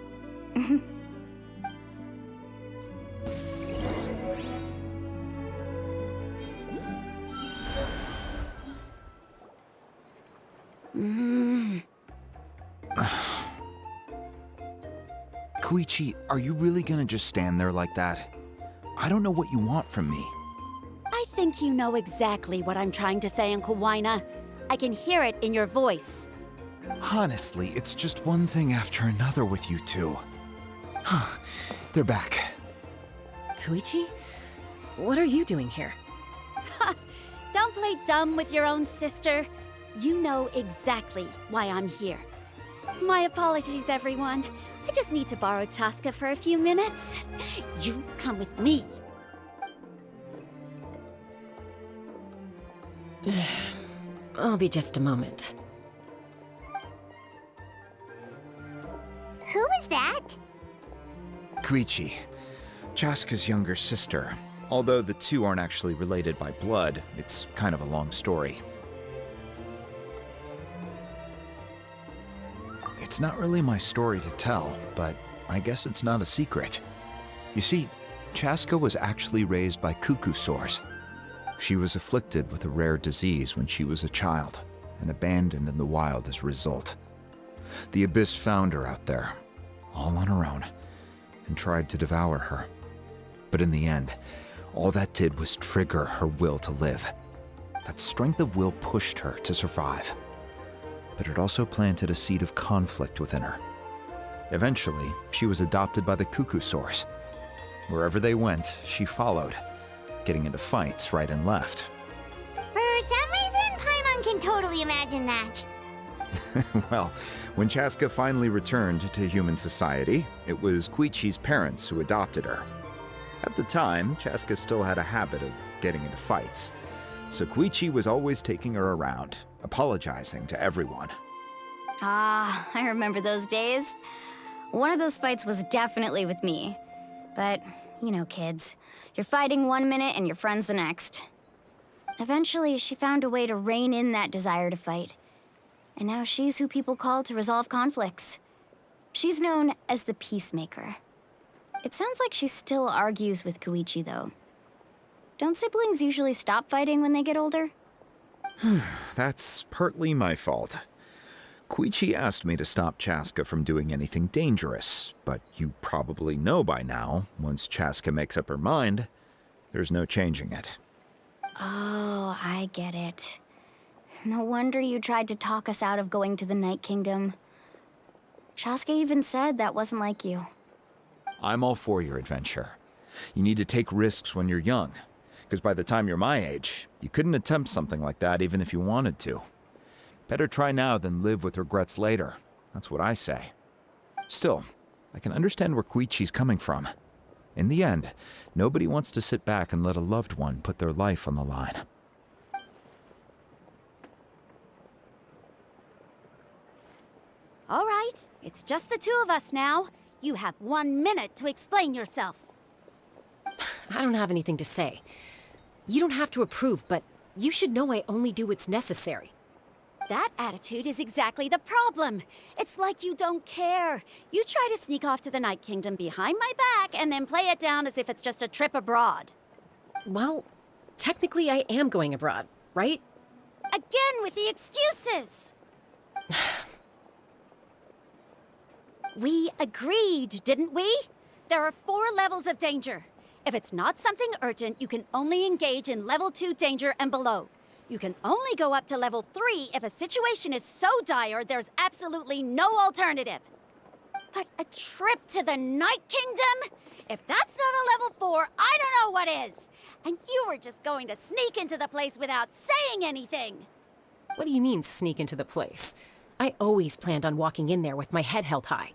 Koichi, are you really gonna just stand there like that? I don't know what you want from me. I think you know exactly what I'm trying to say, Uncle Wyna. I can hear it in your voice. Honestly, it's just one thing after another with you two. They're back. Koichi? What are you doing here? Don't play dumb with your own sister. You know exactly why I'm here. My apologies, everyone. I just need to borrow Chaska for a few minutes. You come with me. I'll be just a moment. Who was that? Koichi, Chaska's younger sister. Although the two aren't actually related by blood, it's kind of a long story. It's not really my story to tell, but I guess it's not a secret. You see, Chaska was actually raised by cuckoo sores. She was afflicted with a rare disease when she was a child, and abandoned in the wild as a result. The Abyss found her out there, all on her own, and tried to devour her. But in the end, all that did was trigger her will to live. That strength of will pushed her to survive. But it also planted a seed of conflict within her. Eventually, she was adopted by the cuckoo sores. Wherever they went, she followed, getting into fights right and left. For some reason, Paimon can totally imagine that. Well, when Chaska finally returned to human society, it was Koichi's parents who adopted her. At the time, Chaska still had a habit of getting into fights, so Koichi was always taking her around, apologizing to everyone. Ah, I remember those days. One of those fights was definitely with me. But, you know, kids. You're fighting one minute and your friend's the next. Eventually, she found a way to rein in that desire to fight. And now she's who people call to resolve conflicts. She's known as the Peacemaker. It sounds like she still argues with Koichi, though. Don't siblings usually stop fighting when they get older? That's partly my fault. Koichi asked me to stop Chaska from doing anything dangerous, but you probably know by now, once Chaska makes up her mind, there's no changing it. Oh, I get it. No wonder you tried to talk us out of going to the Night Kingdom. Chaska even said that wasn't like you. I'm all for your adventure. You need to take risks when you're young, because by the time you're my age, you couldn't attempt something like that even if you wanted to. Better try now than live with regrets later. That's what I say. Still, I can understand where Koichi's coming from. In the end, nobody wants to sit back and let a loved one put their life on the line. All right, it's just the two of us now. You have 1 minute to explain yourself. I don't have anything to say. You don't have to approve, but you should know I only do what's necessary. That attitude is exactly the problem. It's like you don't care. You try to sneak off to the Night Kingdom behind my back and then play it down as if it's just a trip abroad. Well, technically I am going abroad, right? Again with the excuses! We agreed, didn't we? There are 4 levels of danger. If it's not something urgent, you can only engage in level 2 danger and below. You can only go up to level 3 if a situation is so dire there's absolutely no alternative. But a trip to the Night Kingdom? If that's not a level 4, I don't know what is. And you were just going to sneak into the place without saying anything. What do you mean, sneak into the place? I always planned on walking in there with my head held high.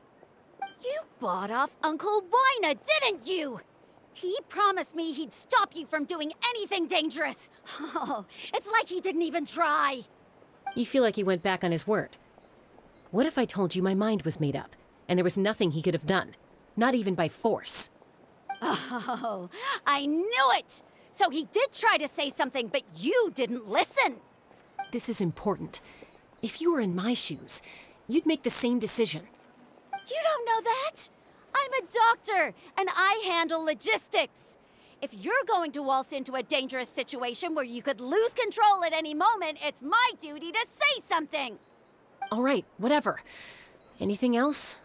You bought off Uncle Wina, didn't you? He promised me he'd stop you from doing anything dangerous. Oh, it's like he didn't even try. You feel like he went back on his word. What if I told you my mind was made up, and there was nothing he could have done? Not even by force. Oh, I knew it! So he did try to say something, but you didn't listen. This is important. If you were in my shoes, you'd make the same decision. You don't know that? I'm a doctor, and I handle logistics. If you're going to waltz into a dangerous situation where you could lose control at any moment, it's my duty to say something. All right, whatever. Anything else?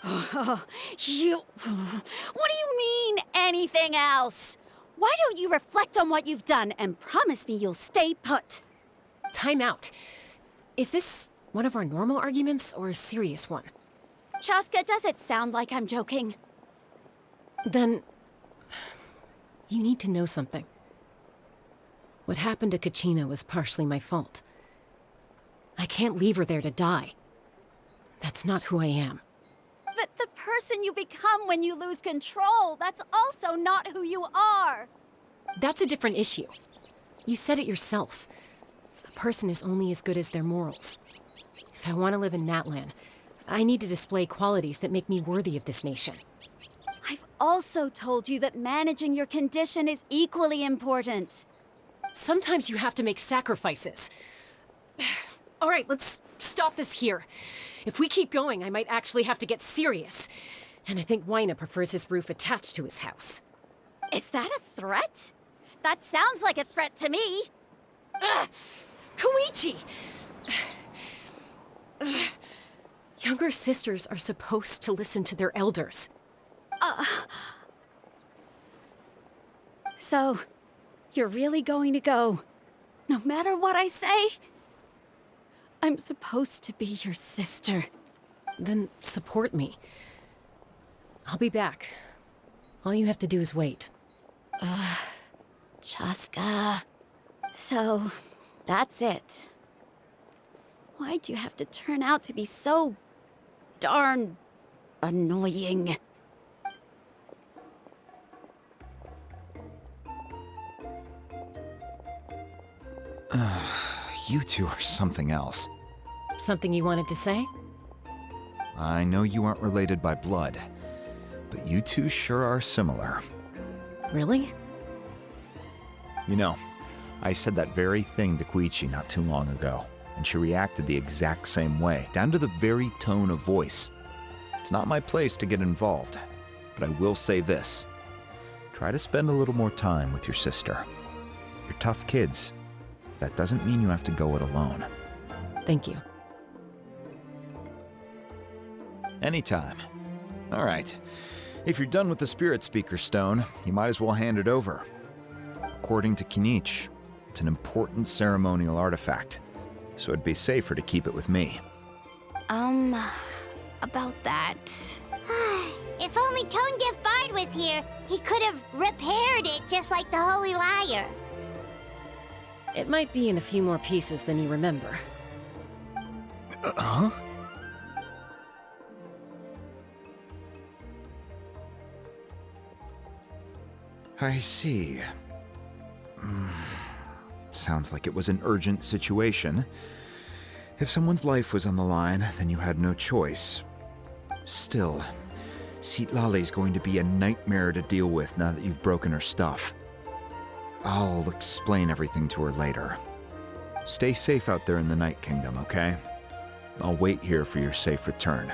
Oh, What do you mean, anything else? Why don't you reflect on what you've done and promise me you'll stay put? Time out. Is this one of our normal arguments or a serious one? Chaska, does it sound like I'm joking? Then, you need to know something. What happened to Kachina was partially my fault. I can't leave her there to die. That's not who I am. But the person you become when you lose control, that's also not who you are. That's a different issue. You said it yourself. A person is only as good as their morals. If I want to live in Natlan, I need to display qualities that make me worthy of this nation. I've also told you that managing your condition is equally important. Sometimes you have to make sacrifices. All right, let's stop this here. If we keep going, I might actually have to get serious. And I think Wina prefers his roof attached to his house. Is that a threat? That sounds like a threat to me. Koichi! Younger sisters are supposed to listen to their elders. So, you're really going to go, no matter what I say? I'm supposed to be your sister. Then support me. I'll be back. All you have to do is wait. Chaska. So, that's it. Why'd you have to turn out to be so darn annoying? You two are something else. Something you wanted to say? I know you aren't related by blood, but you two sure are similar. Really? You know, I said that very thing to Koichi not too long ago, and she reacted the exact same way, down to the very tone of voice. It's not my place to get involved, but I will say this. Try to spend a little more time with your sister. You're tough kids. That doesn't mean you have to go it alone. Thank you. Anytime. All right. If you're done with the Spirit Speaker Stone, you might as well hand it over. According to Kinich, it's an important ceremonial artifact, so it'd be safer to keep it with me. About that. If only Tone-Deaf Bard was here, he could have repaired it just like the Holy Liar. It might be in a few more pieces than you remember. Huh? I see. Sounds like it was an urgent situation. If someone's life was on the line, then you had no choice. Still, Citlali's going to be a nightmare to deal with now that you've broken her stuff. I'll explain everything to her later. Stay safe out there in the Night Kingdom, okay? I'll wait here for your safe return.